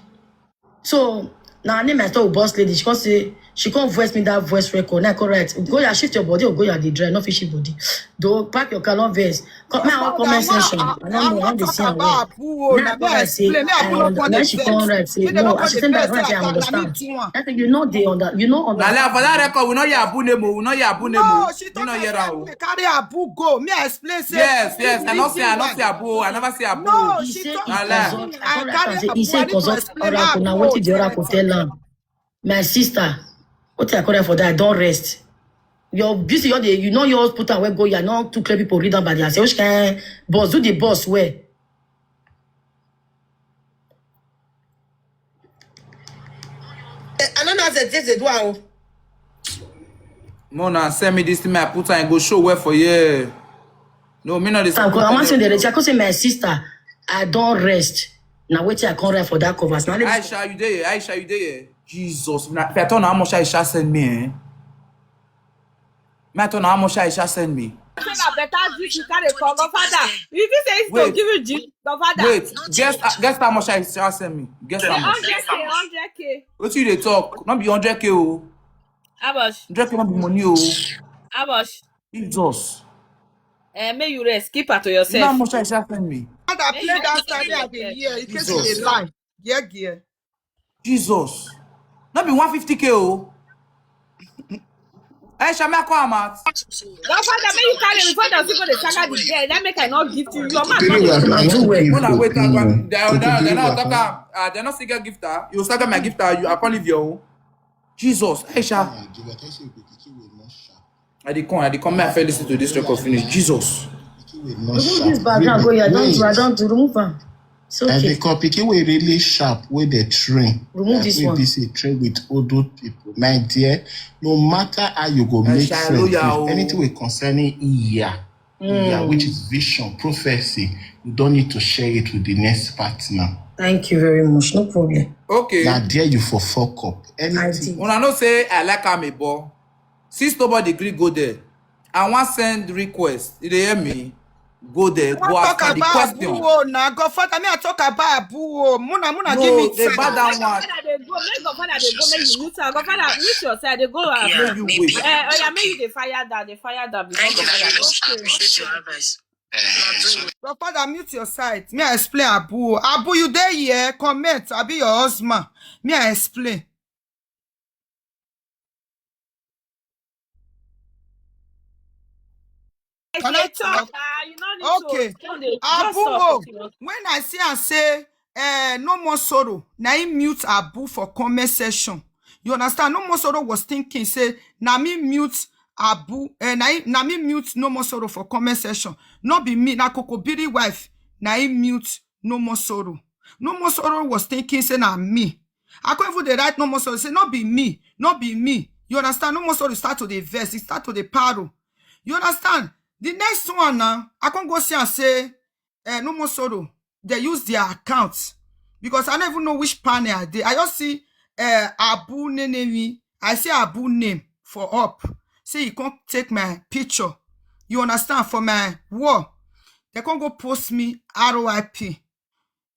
So now I name my start with boss lady. She can't voice me that voice record. Now correct. Go ya shift your body or go ya the dry, not fishy body. Don't pack your color vest. Come Your my father, comment section. I don't I know how want they talk see and where. about Abu. Now Now I me come right say explain. Me Abu no go now the she come vex. right say Me they no. no I go should the send that vex. right Say say I attack. Now me understand. do one. I think you know they Now like for that record, we know you abu nemo. We know you abu No, nemo. she You talk know about hear say that. Abu carry Abu go. Me explain say Yes. I not say wife. abu. I never say abu. No, he she say talk. he Voilà. consult. I I come right carry and say he Abu. I say need to consult explain how oracle. Now Abu what did the take oracle enter. tell am? My sister, what I call her for that? I don't rest. Your busy, you know yours put away go. You're not too clear people read them by themselves. Which kind boss do the boss where? I don't know say this is one. Mona send me this thing. I put her and go show where for you. No, me not this. I want to the I say my sister, I don't rest. Now wait till I come right for that covers. Now Aisha, you there? Aisha, you there? Jesus. If I told her how much Aisha send me, eh? I told her how much Aisha send me. Say na better juice you carry come, your father. You think say it's to Wait. give you juice, your father? Wait. Guess how much Aisha send me. Guess Say how much. 100K. What you they talk? Not be 100K oh. How much? 100K not be money oh. How much? Jesus. May you rest. Keep her to You know how yourself. much Aisha send me? Father play that side me at the year in case you dey Jesus. lie. Yeah. Jesus. Not be 150K oh. Hey, Shama come out. Godfather, may you carry before the people they saga the girl. That make I not give to you. Your man Very not well. dey I do. won't give When I wait, opinion. they're not talking. They're not still gift her. You start my gift her. You I can't leave your own. Jesus, hey, Sha. I dey come. May I fail listen to this record finish. Jesus. Remove this background, go here. I don't remove am. It's And okay. the copy we really sharp with the train. Remove this one. This a train with older people. My dear, no matter how you go make Shall friends, we, if anything we concerning which is vision, prophecy, you don't need to share it with the next partner. Thank you very much. No problem. Okay. Now dare you for fuck up. Anything. When I know say I like am a boy, since nobody agree go there, I want send request. You dey hear me? Go there, go ask her the question. Now Godfather, me I talk about Abu. Muna No, give me they time. bad that one. They go. Make Godfather they go. Make you mute her. Godfather mute your side. They go. No, you wait. Oh yeah, make you they fire that. They fire that. Godfather, mute your side. Me I explain Abu. Abu, you there here? Comment. I be your husband. Me I explain. Okay. Abu, when I see and say no more sorrow, now he mute Abu for comment section. You understand? No more sorrow was thinking, say, na me mute Abu, na me mute no more sorrow for comment section. Not be me, na Kokobiri wife, na he mute no more sorrow. No more sorrow was thinking, say, na me. I can't even the right no more sorrow, say, not be me, not be me. You understand? No more sorrow start to the verse, it start to the paro. You understand? The next one now, I can't go see and say, no more sorrow. They use their account. Because I don't even know which panel they. I just see Abu name. I see Abu name for up. Say you can't take my picture. You understand? For my wall. They can't go post me ROIP.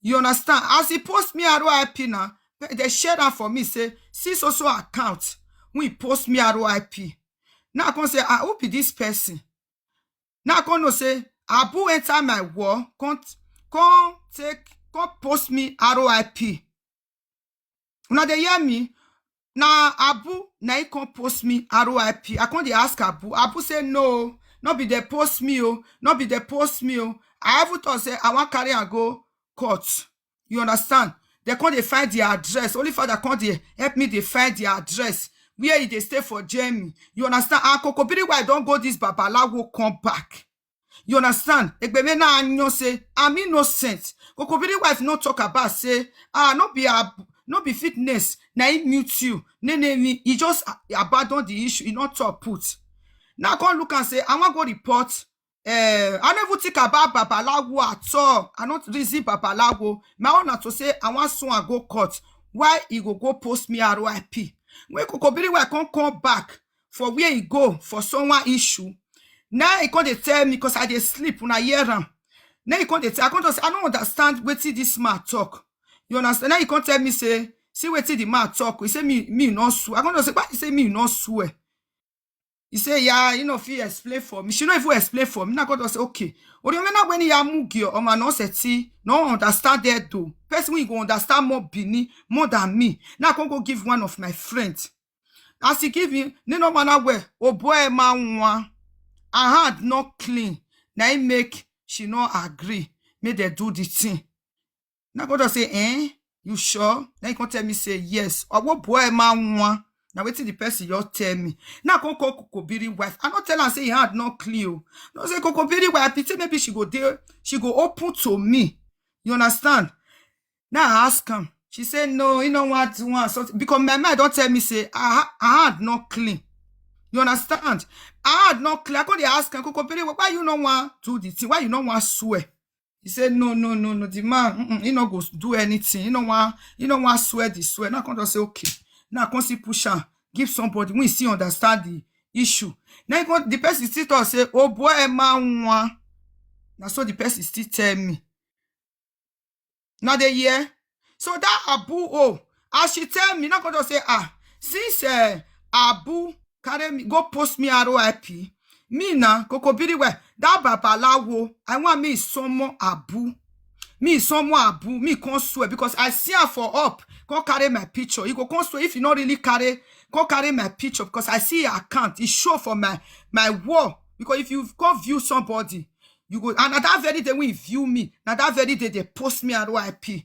You understand? As he post me ROIP now, they share that for me. Say, see also account. When he post me ROIP. Now I can say, I hope this person. Now I can say, Abu enter my wall. Come post me ROIP. Now they hear me. Now Abu, now he come post me ROIP. I can't ask Abu. Abu say no. Not be they post me, oh. Not be they post me, oh. I have to say, I want carry and go court. You understand? They can't find the address. Only father can't help me they find the address. Where they stay for Jamie. You understand? And Kokobiri, why don't go this Babalawo come back. You understand? Egbeme na anyo say, I'm innocent. Kokobiri wife no talk about say, no be fitness. Na he mute you. He just abandon the issue. He not talk put. Now come look and say, I want go report. I never think about Babalawo at all. I not reason Babalawo. My own to say, I want someone go court. Why he go post me ROIP? When Kokobiri wife come back for where he go for someone issue. Now he can't tell me because I dey sleep when I hear him. Now he can't tell. I don't understand what this man talk. You understand? Now he can't tell me say, see what the man talk. He say me not swear. I can't say, why he say me not swear? He say, yeah, you know, if he explain for me. She know if you explain for me. Now I can't say, okay. Or you remember when he amugio or man no say, no understand that though. Person will go understand more than me. Now I can't go give one of my friends. As he give me, no matter where. Oh boy, man. Her hand not clean. Now he make she not agree. Make they do the thing. Now God say, you sure? Now he can tell me say yes. Or what boy man want? Now wait till the person you tell me. Now come call Kokobiri wife. I not tell her say her hand not clean. No say Kokobiri wife. Pity maybe she go there. She go open to me. You understand? Now I ask him. She said no. You know what? Something because my mind don't tell me say her hand not clean. You understand? I had not clear. I could ask him, why you don't want to do the thing? Why you don't want to swear? He said, no. The man, he not go do anything. You don't want to swear this swear. Now I can say, okay. Now I can see push on, give somebody when you see understand the issue. Now the person still talk say, oh boy, man. Now so the person still tell me. Now they hear. So that Abu, as she tell me, not gonna say, since Abu carry me, go post me ROIP. Me na Kokobiri we that Babalawo. I want me some more Abu. Me someone abu, me can't swear because I see her for up. Can't carry my picture. You go can't swear if you not really carry, can't carry my picture because I see your account. It show for my wall. Because if you can't view somebody, you go and at that very day when you view me, now that very day they post me at RIP.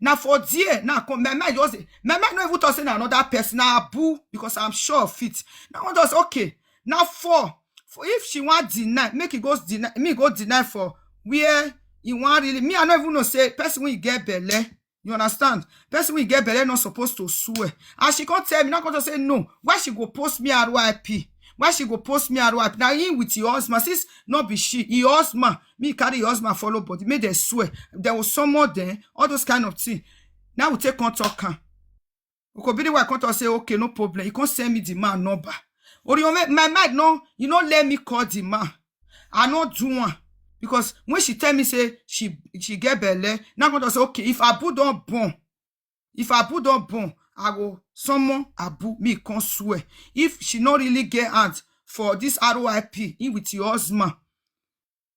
Now for dear, now come my mind just my mind not even talking another person now abu because I'm sure of it. Now one does okay. Now for if she want deny, make it goes deny me go deny for where you want really me. I don't even know say person when you get belly. You understand? Person when you get belly not supposed to swear. And she can't tell me not going to say no. Why she go post me at RIP? Why she go post me at RIP? Now in with your husband, since not be she, your husband, me carry your husband follow body, made them swear. There was someone there, all those kind of things. Now we take contact. Ukobidi wa contact say okay, no problem. You can't send me the man number. Or you make my mind no, you not let me call the man. I not do one. Because when she tell me say she get belly, now going to say okay, if Abu don't born, I go someone Abu me can't swear. If she not really get out for this RIP in with your husband,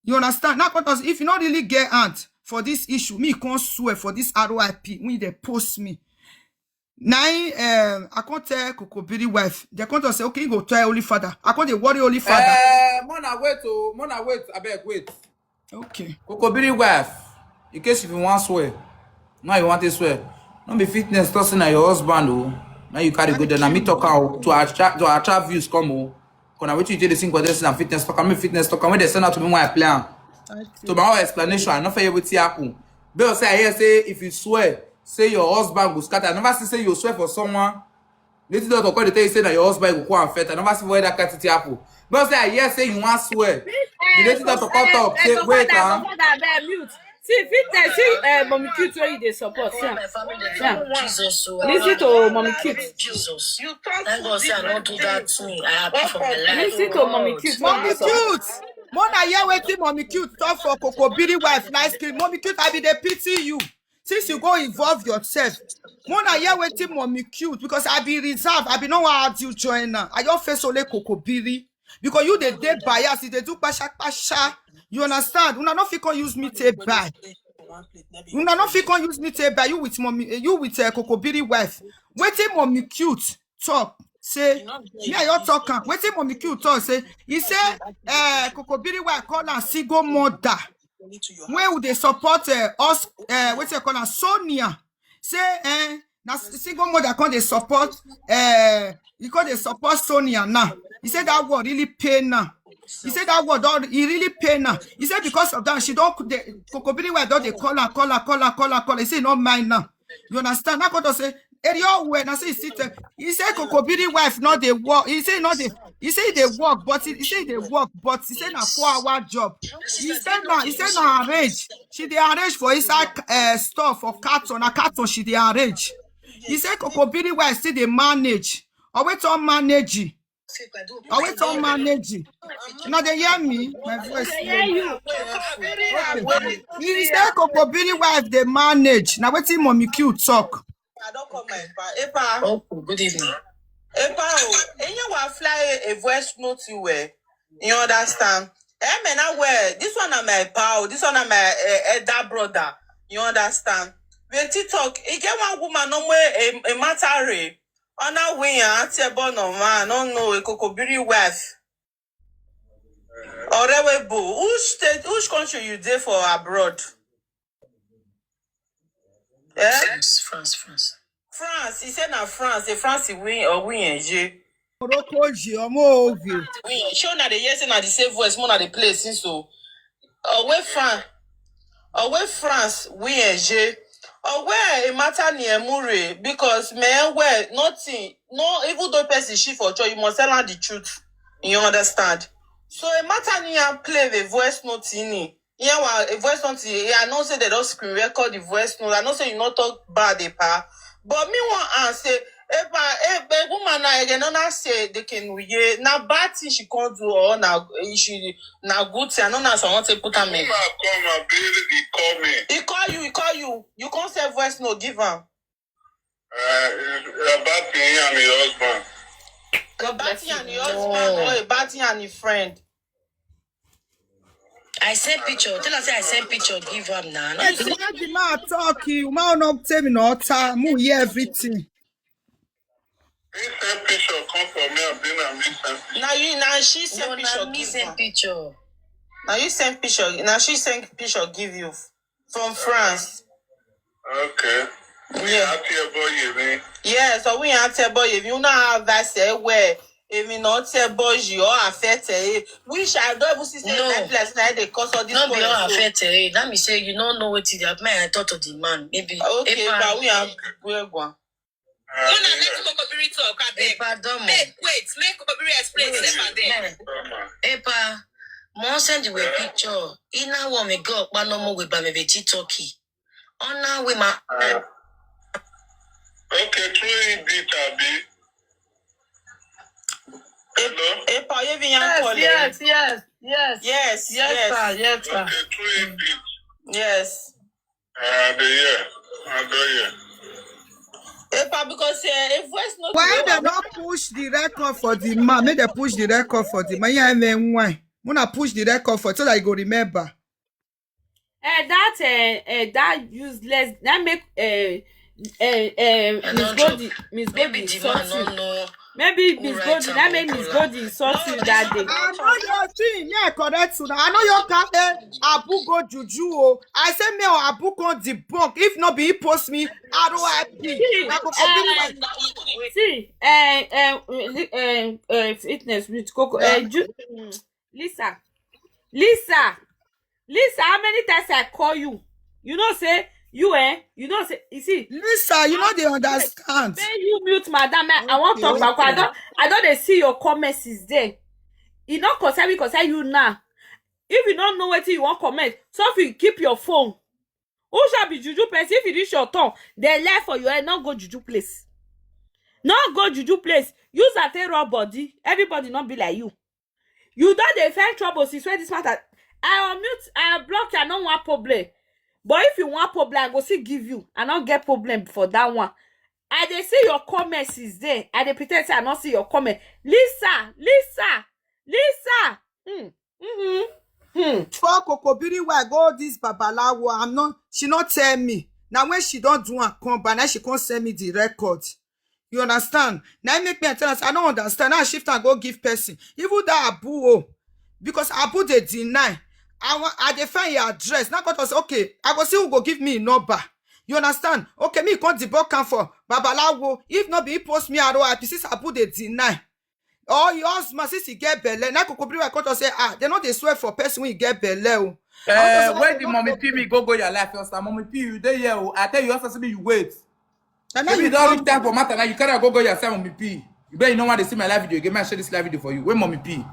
you understand? Now if you not really get out for this issue, me can't swear for this RIP when they post me. Now I can't tell Kokobiri wife. They can't say okay, you go tell Holy Father. I can't worry Holy Father. Mona wait, I beg wait. Okay. Kokobiri wife. In case if you want swear, now you want to swear. Don't be fitness tossing at your husband, oh. Now you carry go there. Now me talk out to attract views come, oh. Because I wait you do the thing for this and fitness talk. I'm a fitness talk. When they send out to me my plan. To my own explanation, I not fair with happen. But say I hear say if you swear, say your husband go scatter. I never see say you swear for someone. Little doctor call the tell you say that your husband go come and fight. I never see where that cat happen. But say I hear say you want swear. The little doctor call talk say wait, Mute. See, fitness, see, Mommy Cute where you dey support. Listen to Mommy Cute. Jesus. Thank God say I don't do that to me. I happy for my life. Listen to Mommy Cute. Mommy Cute. Mona hear wetin Mommy Cute talk for Kokobiri wife nice cream. Mommy Cute, I be dey pity you. Since you go involve yourself. Mona hear wetin Mommy Cute because I be reserved. I be no want you join now. I just face only Kokobiri. Because you dey bias, they do pasha. You understand? Una no fit con use me take buy. Una no fit con use me take buy. You with mommy, you with Kokobiri wife. Wetin Mommy Cute talk say. Yeah, you talk. Wetin Mommy Cute talk say. He say, Kokobiri wife call her single mother. Where would they support us? What's it called? Sonia. Say, now single mother can they support? Because they support Sonia now. He said that word really pain now. He said that word he really pain now. He said because of that she don't Kokobiri wife don't they call her. He said not mine now. You understand? Now God say area where now say he said Kokobiri wife not they work. He said not they. He said they work, but he said they work, but he said na 4-hour job. He said now arrange. She they arrange for inside stuff for carton. A carton she they arrange. He said Kokobiri wife still they manage. Or wait on manage. Now they hear me. My voice. Okay. He said Kokobiri wife they manage. Now wait till Mommy Cute talk. I don't call my Epa. Oh, good evening. Epa, anyone fly a voice note you wear. You understand? This one are my pal, this one are my elder brother. You understand? When talk, you get one woman no way a matter. On our way, auntie born of man, no a Kokobiri wife. Or which country you there for abroad? France. France, he said now France, the France win or win J. Show na the yes na the same voice, more na the place since so. Away France win J. Where a matter near Murray because man where nothing, no even though person she for sure you must tell her the truth. You understand? So a matter near play the voice note in it. Yeah, a voice note. I know say they don't screen record the voice note. I know say you not talk bad pa. But me want say, if woman na say they can we na bad thing she can't do or na she na good thing. I know na someone say put her me. He call you. You can't say voice note. Give him. A bad thing and your husband. A bad thing and your husband or a bad thing and your friend. I send picture. Tell her say I send picture. Give her now. Yes, let the man talk. You man not tell me no time. Mu hear everything. He send picture come for me and then I miss send Now she send No, picture na me give send her. picture. Now you send picture. Now she send picture give you from France. Okay. Yeah. Boy, Yeah, so we have to boy if you know how that say where if you not tell boy you are affected. We shall double system No. plus now they cause all this. Not be all affected. Let me say you don't know what it is. I thought of the man. Maybe. Okay, but we are we're going. Pardon me. Wait, make Obiri explain step there. Epa, mo send you a picture. Ina wo me go pa no mo we ba me be Turkey. Ona we ma. Okay, true indeed, Abi. Hello? Epa, you even calling? Yes. Yes, sir. Yes, sir. Okay, true indeed. yes. I go here. Epa, because if voice not Why they not push the record for the man? Make they push the record for the man. Yeah, man, why? Wanna push the record for so that you go remember. That useless. That make Miss Goldie insult you. Maybe Miss Goldie. That make Miss Goldie insult you that day. I know your thing. Yeah, correct. So I know your car. Abu go Juju. Oh. I say me or Abu can debunk. If not, be he post me. ROIP. Fitness with Coco. Lisa, how many times I call you? You know say you you know say you see. Lisa, you know they understand. When you mute madam, I want to talk about. I don't they see your comments is there. It not concern me concern you now. If you don't know what you want comment, so if you keep your phone. Who shall be Juju place? If you reach your tongue, they left for you and not go Juju place. Not go Juju place. Use a raw body. Everybody not be like you. You don't defend trouble since when this matter. I unmute, I block you, I don't want problem. But if you want problem, I go see give you. I don't get problem for that one. I they see your comments is there. I they pretend say I not see your comment. Lisa. For Kokobiri where go this babalawo, she not tell me. Now when she don't do a come, but now she can't send me the record. You understand? Now make me tell us, I don't understand. Now shift and go give person. Even that Abu, because Abu they deny. I define your address. Now God was okay. I go see who go give me a number. You understand? Okay, me can't debug come for babalawo. If not be he post me ROIP, since Abu they deny. Oh, your husband since he get belle. Now Kokobiri where God say they not they swear for person when you get belle. Where the mommy P me go your life first. Mommy P you there here. I tell you also me you wait. And now Maybe you don't reach time for matter now. You can't go yourself, Mommy P. You better know why they see my live video. Give me share this live video for you. Where Mommy P?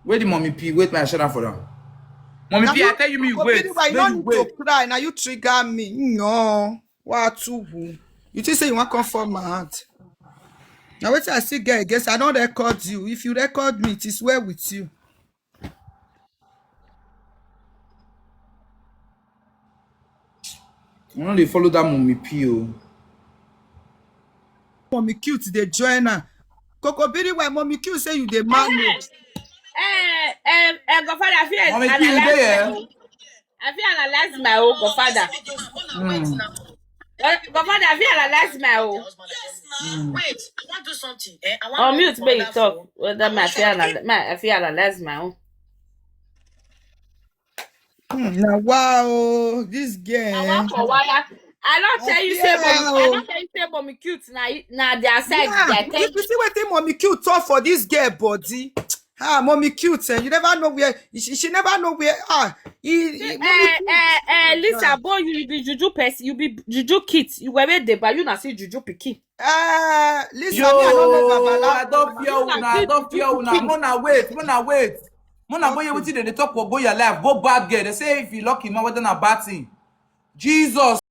Where the Mommy P? Wait, my share that for them. Mommy P, I tell you me you wait. You don't need to cry. Now you trigger me. No. What to? You just say you want to come from my heart. Now wait till I see get guess I don't record you. If you record me, it is well with you. You know they follow that Mommy P. Mommy cute, they join her. Kokobiri why Mommy cute say you the man. Godfather, I feel Mommy P, you there? I feel analyze my own Godfather. Godfather, I feel analyze my own. Wait, I want to do something. On mute, baby, talk. Whether I feel analyze my own. Now wow, this girl. I don't tell you say mommy cute. Now their side. Yeah. If you see what Mommy cute talk for this girl body. Mommy cute, you never know where she never know where Lisa, boy, you be Juju person, you be Juju kids. You were there, but you not see Juju picky. Lisa, I don't fear una. Mona wait. Mona boy, you wetin they talk for go your life. Go bad girl. They say if you lucky, man, whether na bad thing. Jesus.